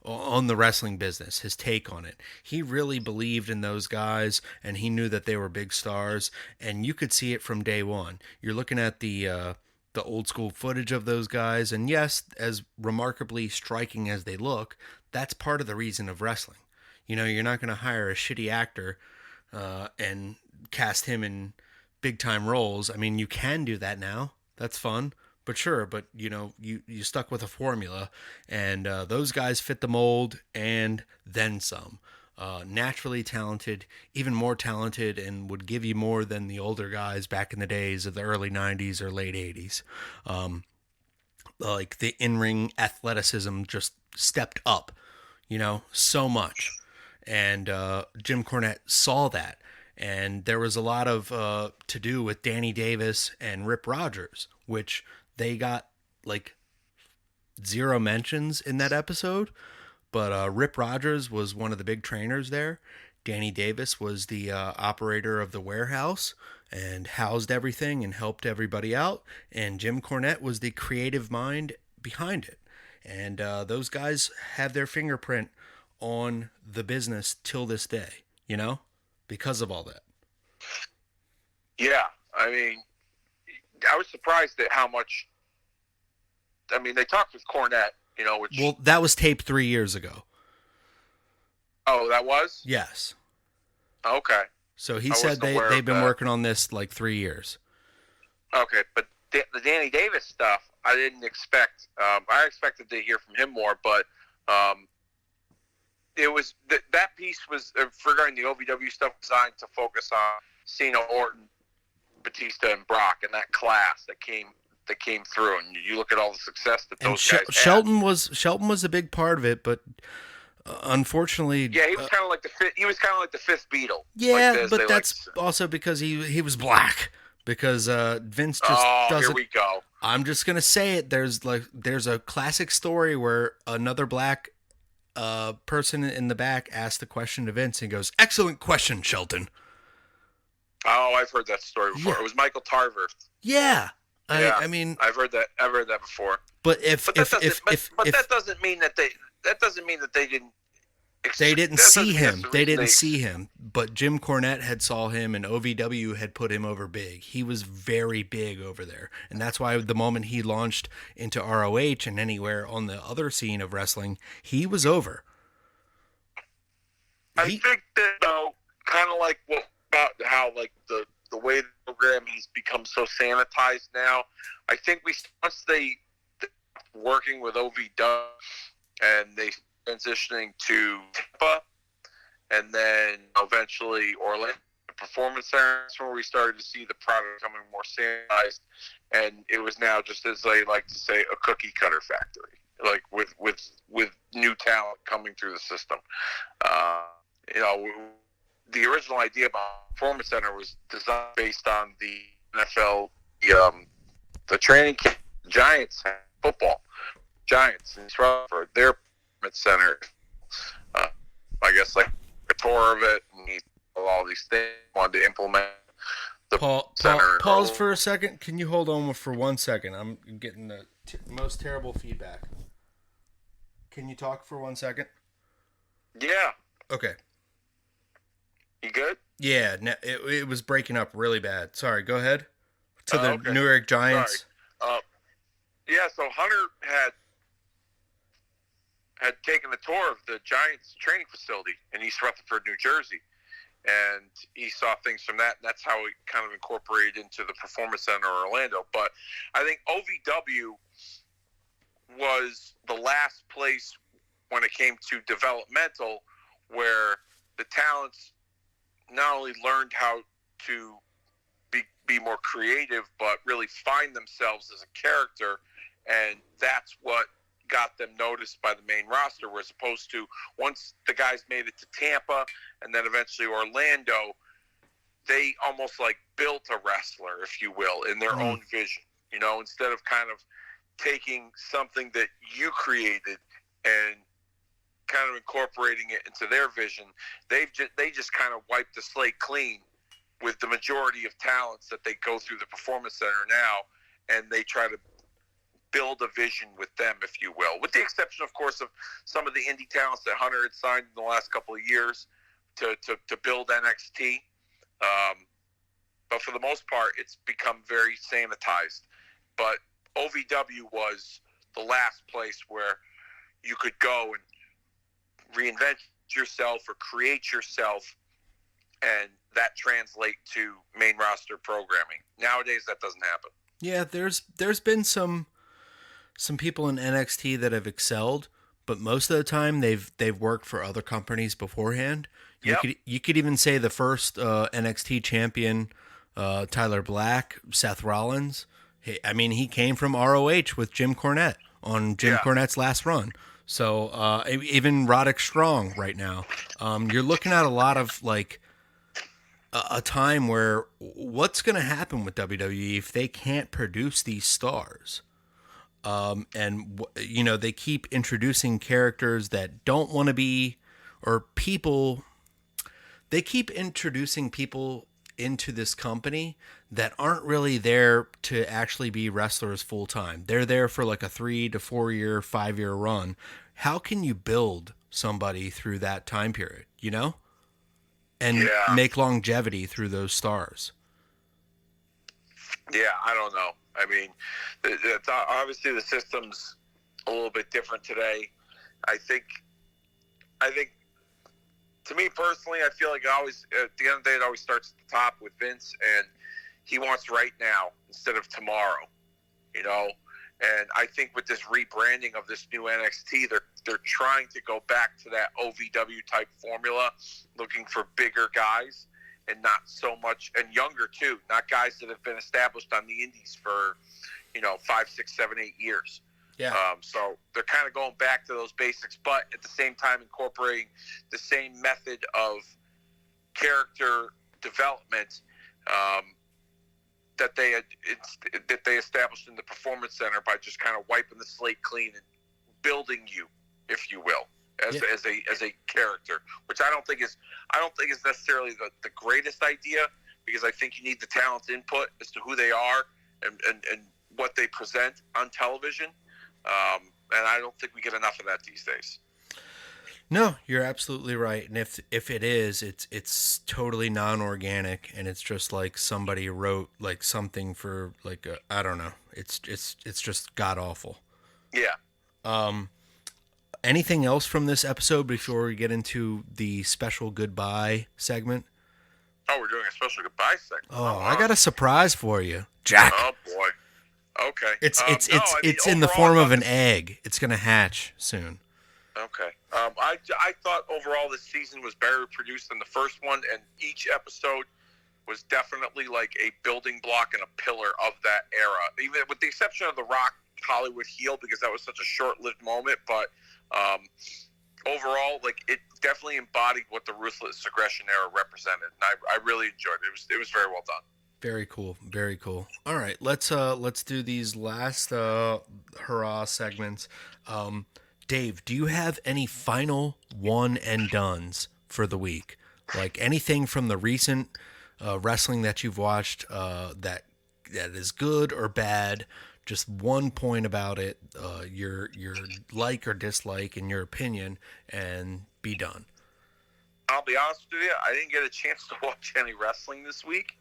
on the wrestling business, his take on it. He really believed in those guys, and he knew that they were big stars, and you could see it from day one. You're looking at the old school footage of those guys, and yes, as remarkably striking as they look, that's part of the reason of wrestling. You know, you're not going to hire a shitty actor and cast him in big time roles. I mean, you can do that now. That's fun. But sure, but you know, you stuck with a formula, and those guys fit the mold and then some. Naturally talented, even more talented, and would give you more than the older guys back in the days of the early 90s or late 80s. Like the in-ring athleticism just stepped up, you know, so much. And Jim Cornette saw that. And there was a lot of to do with Danny Davis and Rip Rogers, which they got like 0 mentions in that episode. But Rip Rogers was one of the big trainers there. Danny Davis was the operator of the warehouse and housed everything and helped everybody out. And Jim Cornette was the creative mind behind it. And those guys have their fingerprint on the business till this day, you know, because of all that. Yeah, I mean, I was surprised at how much. I mean, they talked with Cornette, you know, which. Well, that was taped 3 years ago. Oh, that was? Yes. Okay. So he said they've been working on this like 3 years. Okay, but the Danny Davis stuff, I didn't expect. I expected to hear from him more, but it was that piece was regarding the OVW stuff designed to focus on Cena, Orton, Batista, and Brock, and that class that came through. And you look at all the success that those guys had. Shelton was a big part of it, but unfortunately, yeah, he was kind of like the fifth Beatle. Yeah, like but that's also because he was black. Because Vince just doesn't. Here we go. I'm just gonna say it. There's a classic story where another black person in the back asked the question to Vince and goes, "Excellent question, Shelton." Oh, I've heard that story before. Yeah. It was Michael Tarver. Yeah. I mean, I've heard that before. But that doesn't mean that they didn't. They didn't see him. They didn't see him. But Jim Cornette had saw him, and OVW had put him over big. He was very big over there, and that's why the moment he launched into ROH and anywhere on the other scene of wrestling, he was over. I think that kind of like about how like the way the program has become so sanitized now. I think once they working with OVW and they transitioning to Tampa and then eventually Orlando Performance Center, that's where we started to see the product becoming more sanitized, and it was now just, as they like to say, a cookie cutter factory, like with new talent coming through the system. The original idea about Performance Center was designed based on the NFL, the training camp, Giants football, Giants in Stratford, their center. I guess like a tour of it and all these things. Wanted to implement the center. Pause for a second. Can you hold on for 1 second? I'm getting the most terrible feedback. Can you talk for 1 second? Yeah. Okay. You good? Yeah. It was breaking up really bad. Sorry. Go ahead. To the New York Giants. Sorry. Yeah. So Hunter had taken a tour of the Giants training facility in East Rutherford, New Jersey. And he saw things from that, and that's how it kind of incorporated into the Performance Center Orlando. But I think OVW was the last place when it came to developmental where the talents not only learned how to be more creative, but really find themselves as a character, and that's what got them noticed by the main roster, whereas opposed to once the guys made it to Tampa and then eventually Orlando, they almost like built a wrestler, if you will, in their own vision, instead of kind of taking something that you created and kind of incorporating it into their vision, they just kind of wiped the slate clean with the majority of talents that they go through the Performance Center now, and they try to build a vision with them, if you will, with the exception, of course, of some of the indie talents that Hunter had signed in the last couple of years to build NXT. But for the most part, it's become very sanitized. But OVW was the last place where you could go and reinvent yourself or create yourself, and that translate to main roster programming. Nowadays, that doesn't happen. Yeah, there's been some people in NXT that have excelled, but most of the time they've worked for other companies beforehand. You could even say the first NXT champion, Tyler Black, Seth Rollins. He came from ROH with Jim Cornette on Jim Cornette's last run. So even Roderick Strong right now. You're looking at a lot of like a time where what's going to happen with WWE if they can't produce these stars? They keep introducing characters that don't want to be, or people. They keep introducing people into this company that aren't really there to actually be wrestlers full time. They're there for like a 3 to 4 year, 5 year run. How can you build somebody through that time period, and make longevity through those stars? Yeah, I don't know. I mean, it's obviously the system's a little bit different today. I think, to me personally, I feel like at the end of the day, it always starts at the top with Vince, and he wants right now instead of tomorrow, And I think with this rebranding of this new NXT, they're trying to go back to that OVW type formula, looking for bigger guys and not so much, and younger too, not guys that have been established on the indies for, 5, 6, 7, 8 years. Yeah. So they're kind of going back to those basics, but at the same time incorporating the same method of character development that they established in the Performance Center by just kind of wiping the slate clean and building you, if you will, as a character, which I don't think is necessarily the greatest idea, because I think you need the talent's input as to who they are and what they present on television. And I don't think we get enough of that these days. No, you're absolutely right. And if it is, it's totally non-organic, and it's just like somebody wrote like something for like I don't know. It's just god awful. Yeah. Anything else from this episode before we get into the special goodbye segment? Oh, we're doing a special goodbye segment. Oh, I got a surprise for you, Jack. Oh boy. Okay. It's in the form of an egg. It's gonna hatch soon. Okay. I thought overall this season was better produced than the first one, and each episode was definitely like a building block and a pillar of that era. Even with the exception of the Rock Hollywood heel, because that was such a short-lived moment, but overall, like, it definitely embodied what the Ruthless Aggression era represented, and I really enjoyed it. It was very well done. Very cool. Very cool. All right, let's do these last hurrah segments. Dave, do you have any final one and dones for the week? Like anything from the recent wrestling that you've watched that is good or bad? Just one point about it, your like or dislike in your opinion, and be done. I'll be honest with you, I didn't get a chance to watch any wrestling this week.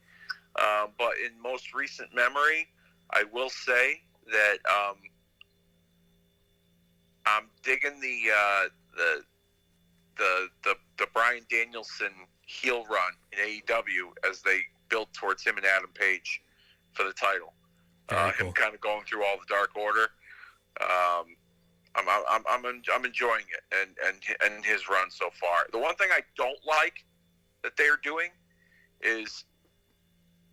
But in most recent memory, I will say that I'm digging the Bryan Danielson heel run in AEW as they build towards him and Adam Page for the title. Cool. Him kind of going through all the Dark Order. I'm enjoying it and his run so far. The one thing I don't like that they are doing is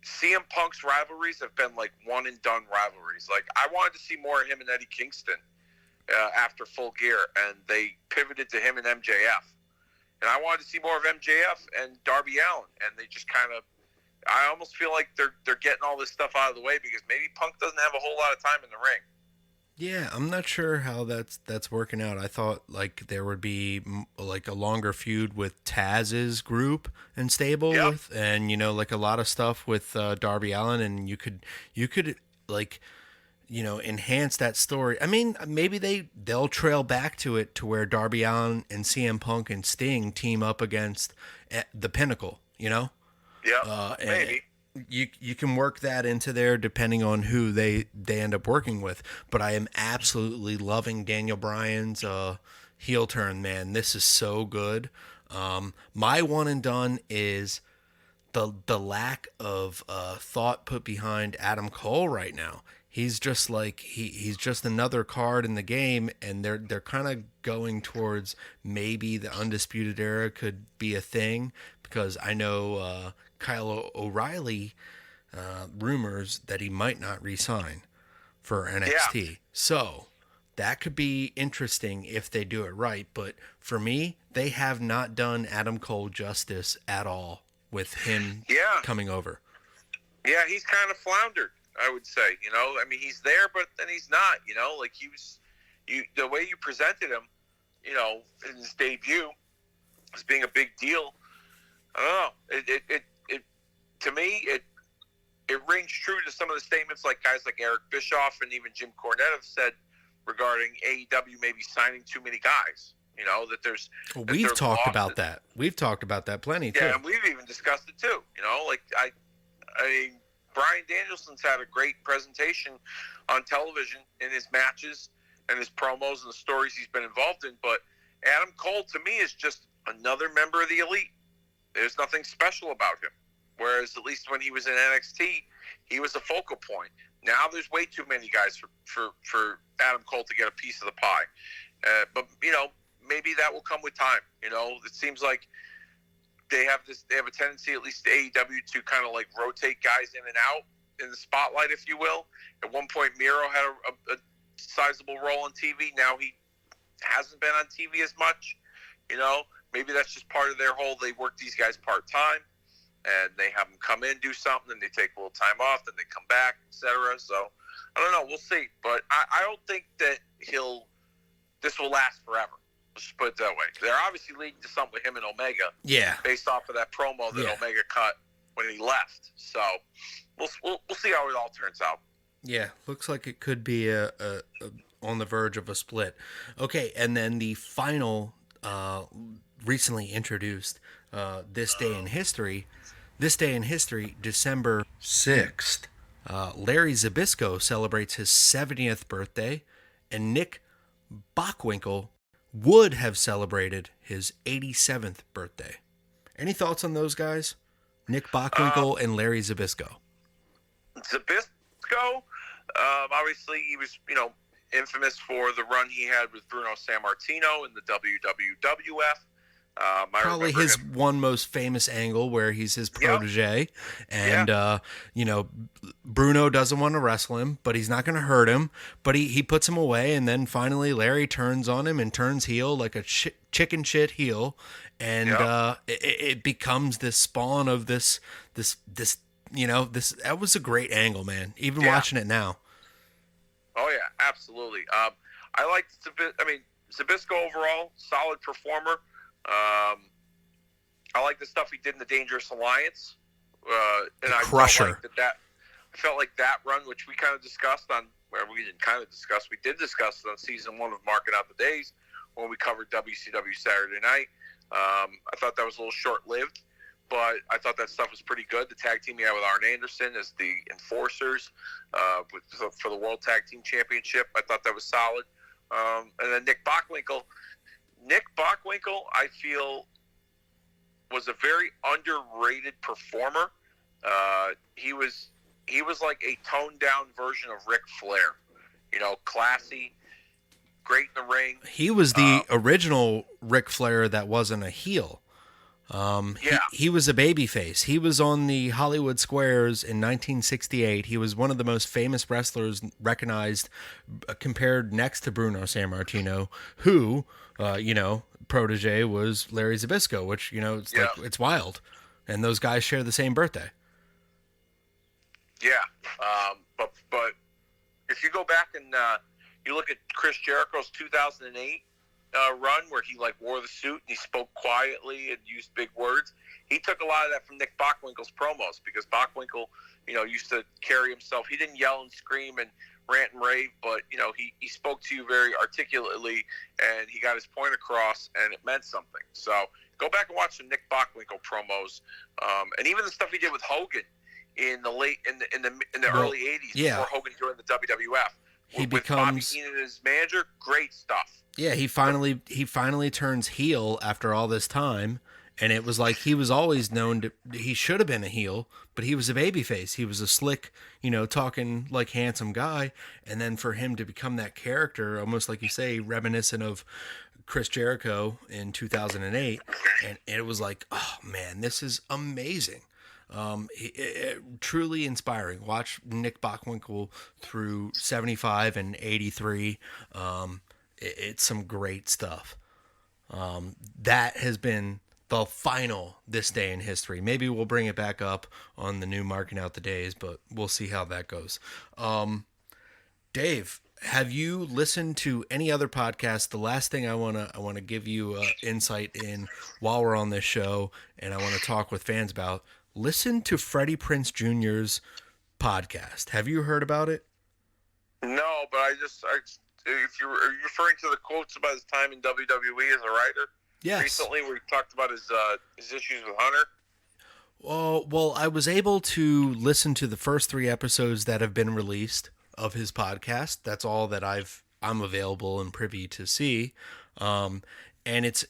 CM Punk's rivalries have been like one and done rivalries. Like, I wanted to see more of him and Eddie Kingston after Full Gear, and they pivoted to him and MJF. And I wanted to see more of MJF and Darby Allin, and they just kind of, I almost feel like they're getting all this stuff out of the way because maybe Punk doesn't have a whole lot of time in the ring. Yeah, I'm not sure how that's working out. I thought like there would be like a longer feud with Taz's group and stable Yep. with, and like a lot of stuff with Darby Allin, and you could like enhance that story. I mean, maybe they'll trail back to it to where Darby Allin and CM Punk and Sting team up against the Pinnacle. Yep. And Maybe. you can work that into there depending on who they end up working with. But I am absolutely loving Daniel Bryan's heel turn, man. This is so good. My one and done is the lack of thought put behind Adam Cole right now. He's just like he's just another card in the game, and they're kind of going towards maybe the Undisputed Era could be a thing, because I know Kyle O'Reilly rumors that he might not re-sign for NXT. Yeah. So that could be interesting if they do it right. But for me, they have not done Adam Cole justice at all with him coming over. Yeah, he's kind of floundered, I would say. I mean, he's there, but then he's not. Like the way you presented him, in his debut, as being a big deal. I don't know. It to me it rings true to some of the statements like guys like Eric Bischoff and even Jim Cornette have said regarding AEW maybe signing too many guys. That there's. We've talked about that. We've talked about that plenty too. Yeah, and we've even discussed it too. Like I mean, Bryan Danielson's had a great presentation on television in his matches and his promos and the stories he's been involved in. But Adam Cole, to me, is just another member of the elite. There's nothing special about him. Whereas at least when he was in NXT, he was a focal point. Now there's way too many guys for Adam Cole to get a piece of the pie. But maybe that will come with time. It seems like they have a tendency, at least AEW, to kind of like rotate guys in and out in the spotlight, if you will. At one point, Miro had a sizable role on TV. Now he hasn't been on TV as much. Maybe that's just part of their whole, they work these guys part-time, and they have them come in, do something, and they take a little time off, then they come back, etc. So, I don't know. We'll see. But I don't think that this will last forever. Let's just put it that way. They're obviously leading to something with him and Omega. Yeah. Based off of that promo that Omega cut when he left. So, we'll see how it all turns out. Yeah, looks like it could be a on the verge of a split. Okay, and then the final recently introduced this day in history, December 6th, Larry Zbyszko celebrates his 70th birthday, and Nick Bockwinkel would have celebrated his 87th birthday. Any thoughts on those guys? Nick Bockwinkel and Larry Zbyszko. Zbyszko, obviously he was, infamous for the run he had with Bruno Sammartino in the WWF. Probably his one most famous angle where he's his protege, and Bruno doesn't want to wrestle him, but he's not going to hurt him, but he puts him away, and then finally Larry turns on him and turns heel like a chicken shit heel, and it becomes this spawn of this that was a great angle, man. Even watching it now. Oh yeah, absolutely. I liked Zbyszko overall, solid performer. I like the stuff he did in the Dangerous Alliance. And Crusher. I felt like that run, which we kind of discussed on, where we didn't kind of discuss, we did discuss it on season 1 of Marking Out the Days when we covered WCW Saturday Night. I thought that was a little short-lived, but I thought that stuff was pretty good. The tag team he had with Arn Anderson as the Enforcers for the World Tag Team Championship, I thought that was solid. And then Nick Bockwinkel, I feel, was a very underrated performer. He was like a toned down version of Ric Flair. Classy, great in the ring. He was the original Ric Flair that wasn't a heel. He was a babyface. He was on the Hollywood Squares in 1968. He was one of the most famous wrestlers recognized, compared next to Bruno Sammartino, who, protege was Larry Zbyszko, which, like, it's wild. And those guys share the same birthday. Yeah. But if you go back and, You look at Chris Jericho's 2008 run where he like wore the suit and he spoke quietly and used big words. He took a lot of that from Nick Bockwinkel's promos, because Bockwinkel, used to carry himself. He didn't yell and scream and rant and rave, but he spoke to you very articulately, and he got his point across, and it meant something. So go back and watch some Nick Bockwinkel promos, and even the stuff he did with Hogan in the early '80s, before Hogan joined the WWF. He with becomes Bobby Heenan as his manager. Great stuff. Yeah, he finally turns heel after all this time, and it was like he was always known to. He should have been a heel, but he was a babyface. He was a slick, talking like handsome guy, and then for him to become that character, almost like you say, reminiscent of Chris Jericho in 2008, and it was like, oh man, this is amazing. Truly inspiring. Watch Nick Bockwinkel through 75 and 83. It's some great stuff. That has been the final This Day in History. Maybe we'll bring it back up on the new Marking Out the Days, but we'll see how that goes. Dave, have you listened to any other podcasts? The last thing I want to give you insight in while we're on this show, and I want to talk with fans about. Listen to Freddie Prinze Jr.'s podcast. Have you heard about it? No, but if you're referring to the quotes about his time in WWE as a writer, yes, recently where he talked about his issues with Hunter. Well, I was able to listen to the first 3 episodes that have been released of his podcast. That's all that I'm available and privy to see. And it's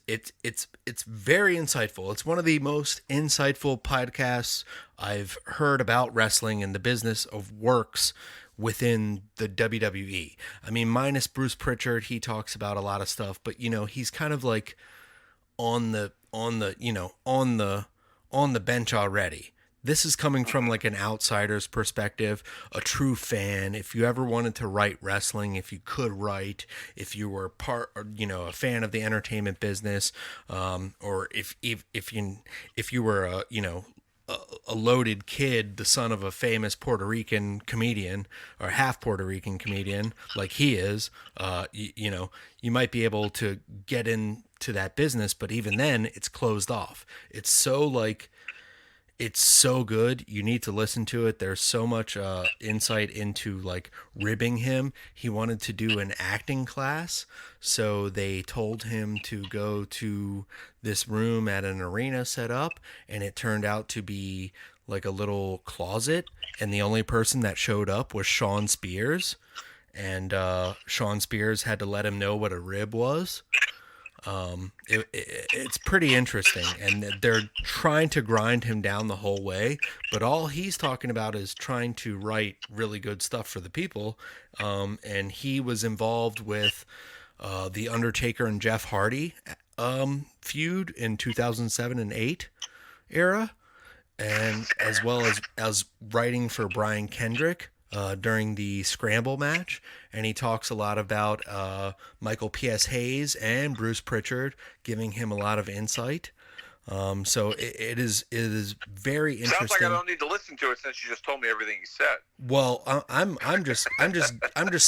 very insightful. It's one of the most insightful podcasts I've heard about wrestling and the business of works within the WWE. I mean, minus Bruce Pritchard, he talks about a lot of stuff, but he's kind of like on the bench already. This is coming from like an outsider's perspective, a true fan. If you ever wanted to write wrestling, if you could write, if you were a fan of the entertainment business, or if you were a loaded kid, the son of a famous Puerto Rican comedian or half Puerto Rican comedian like he is, you might be able to get into that business, but even then it's closed off. It's so good. You need to listen to it. There's so much insight into like ribbing him. He wanted to do an acting class, so they told him to go to this room at an arena set up, and it turned out to be like a little closet, and the only person that showed up was Sean Spears, and Sean Spears had to let him know what a rib was. It's pretty interesting, and they're trying to grind him down the whole way, but all he's talking about is trying to write really good stuff for the people. And he was involved with the Undertaker and Jeff Hardy feud in 2007 and 8 era, and as well as writing for Brian Kendrick during the Scramble match, and he talks a lot about Michael P.S. Hayes and Bruce Pritchard, giving him a lot of insight. So it is very interesting. Sounds like I don't need to listen to it since you just told me everything he said. Well, I'm just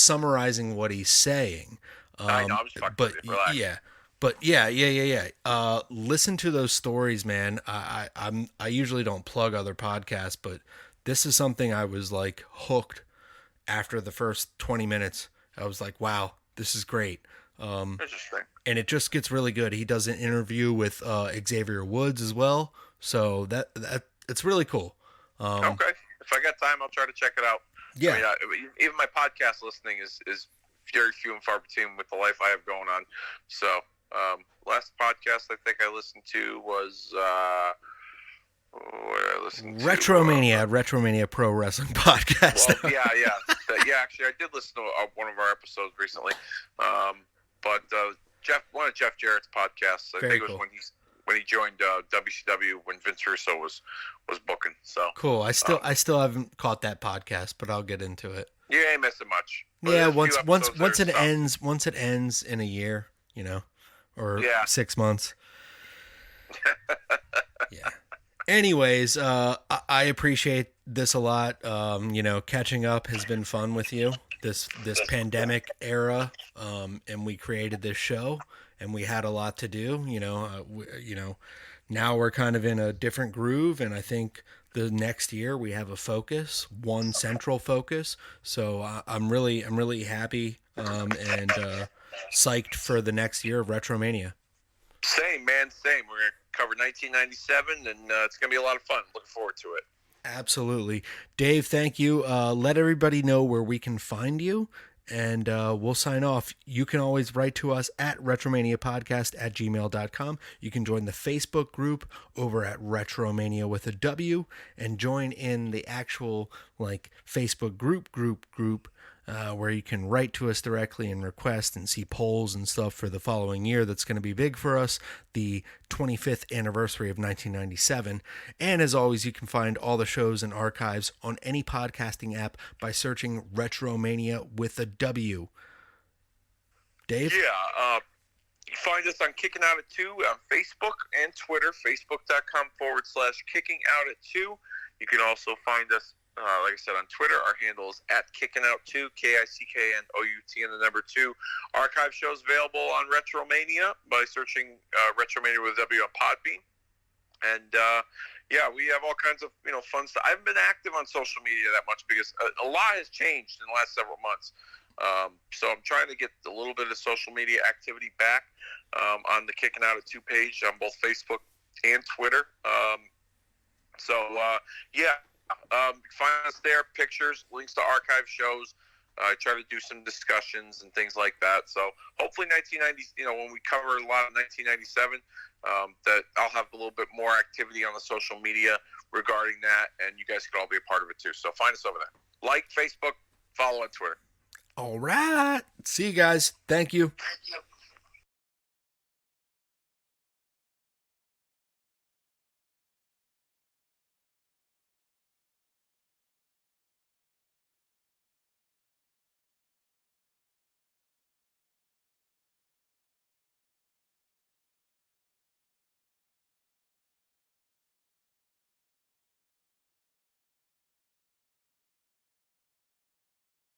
summarizing what he's saying. I know, I'm just fucking with you. Relax. Yeah. But yeah. Listen to those stories, man. I usually don't plug other podcasts, but this is something I was like hooked after the first 20 minutes. I was like, wow, this is great. Interesting. And it just gets really good. He does an interview with Xavier Woods as well. So that it's really cool. Okay. If I got time, I'll try to check it out. Yeah. I mean, even my podcast listening is very few and far between with the life I have going on. So last podcast I think I listened to was... what did I listen to? WretroMania Pro Wrestling Podcast. Well, yeah. Actually, I did listen to one of our episodes recently. But one of Jeff Jarrett's podcasts. I think it was cool. when he joined WCW when Vince Russo was booking. So cool. I still haven't caught that podcast, but I'll get into it. You ain't missing much. But yeah, once it ends in a year, or 6 months. Yeah. Anyways, I appreciate this a lot. Catching up has been fun with you, this pandemic era, and we created this show, and we had a lot to do. Now we're kind of in a different groove, and I think the next year we have a focus, one central focus. So I'm really happy and psyched for the next year of WretroMania. Same, man, same. We're going to cover 1997, and it's going to be a lot of fun. Looking forward to it. Absolutely. Dave, thank you. Let everybody know where we can find you, and we'll sign off. You can always write to us at retromaniapodcast@gmail.com. You can join the Facebook group over at Retromania with a W, and join in the actual Facebook group where you can write to us directly and request and see polls and stuff for the following year. That's going to be big for us, the 25th anniversary of 1997. And as always, you can find all the shows and archives on any podcasting app by searching Retromania with a W. Dave? Yeah, you find us on Kicking Out at 2 on Facebook and Twitter, facebook.com/Kicking Out at 2. You can also find us, like I said, on Twitter. Our handle is @KickinOut2, KICKNOUT and the number 2. Archive shows available on WretroMania by searching WretroMania with a W on Podbean. And we have all kinds of fun stuff. I haven't been active on social media that much because a lot has changed in the last several months. So I'm trying to get a little bit of social media activity back on the Kicking Out at 2 page on both Facebook and Twitter. Find us there, pictures, links to archive shows. I try to do some discussions and things like that. So hopefully 1990, when we cover a lot of 1997, that I'll have a little bit more activity on the social media regarding that, and you guys can all be a part of it too. So find us over there. Like Facebook, follow on Twitter. All right. See you guys. Thank you. Thank you.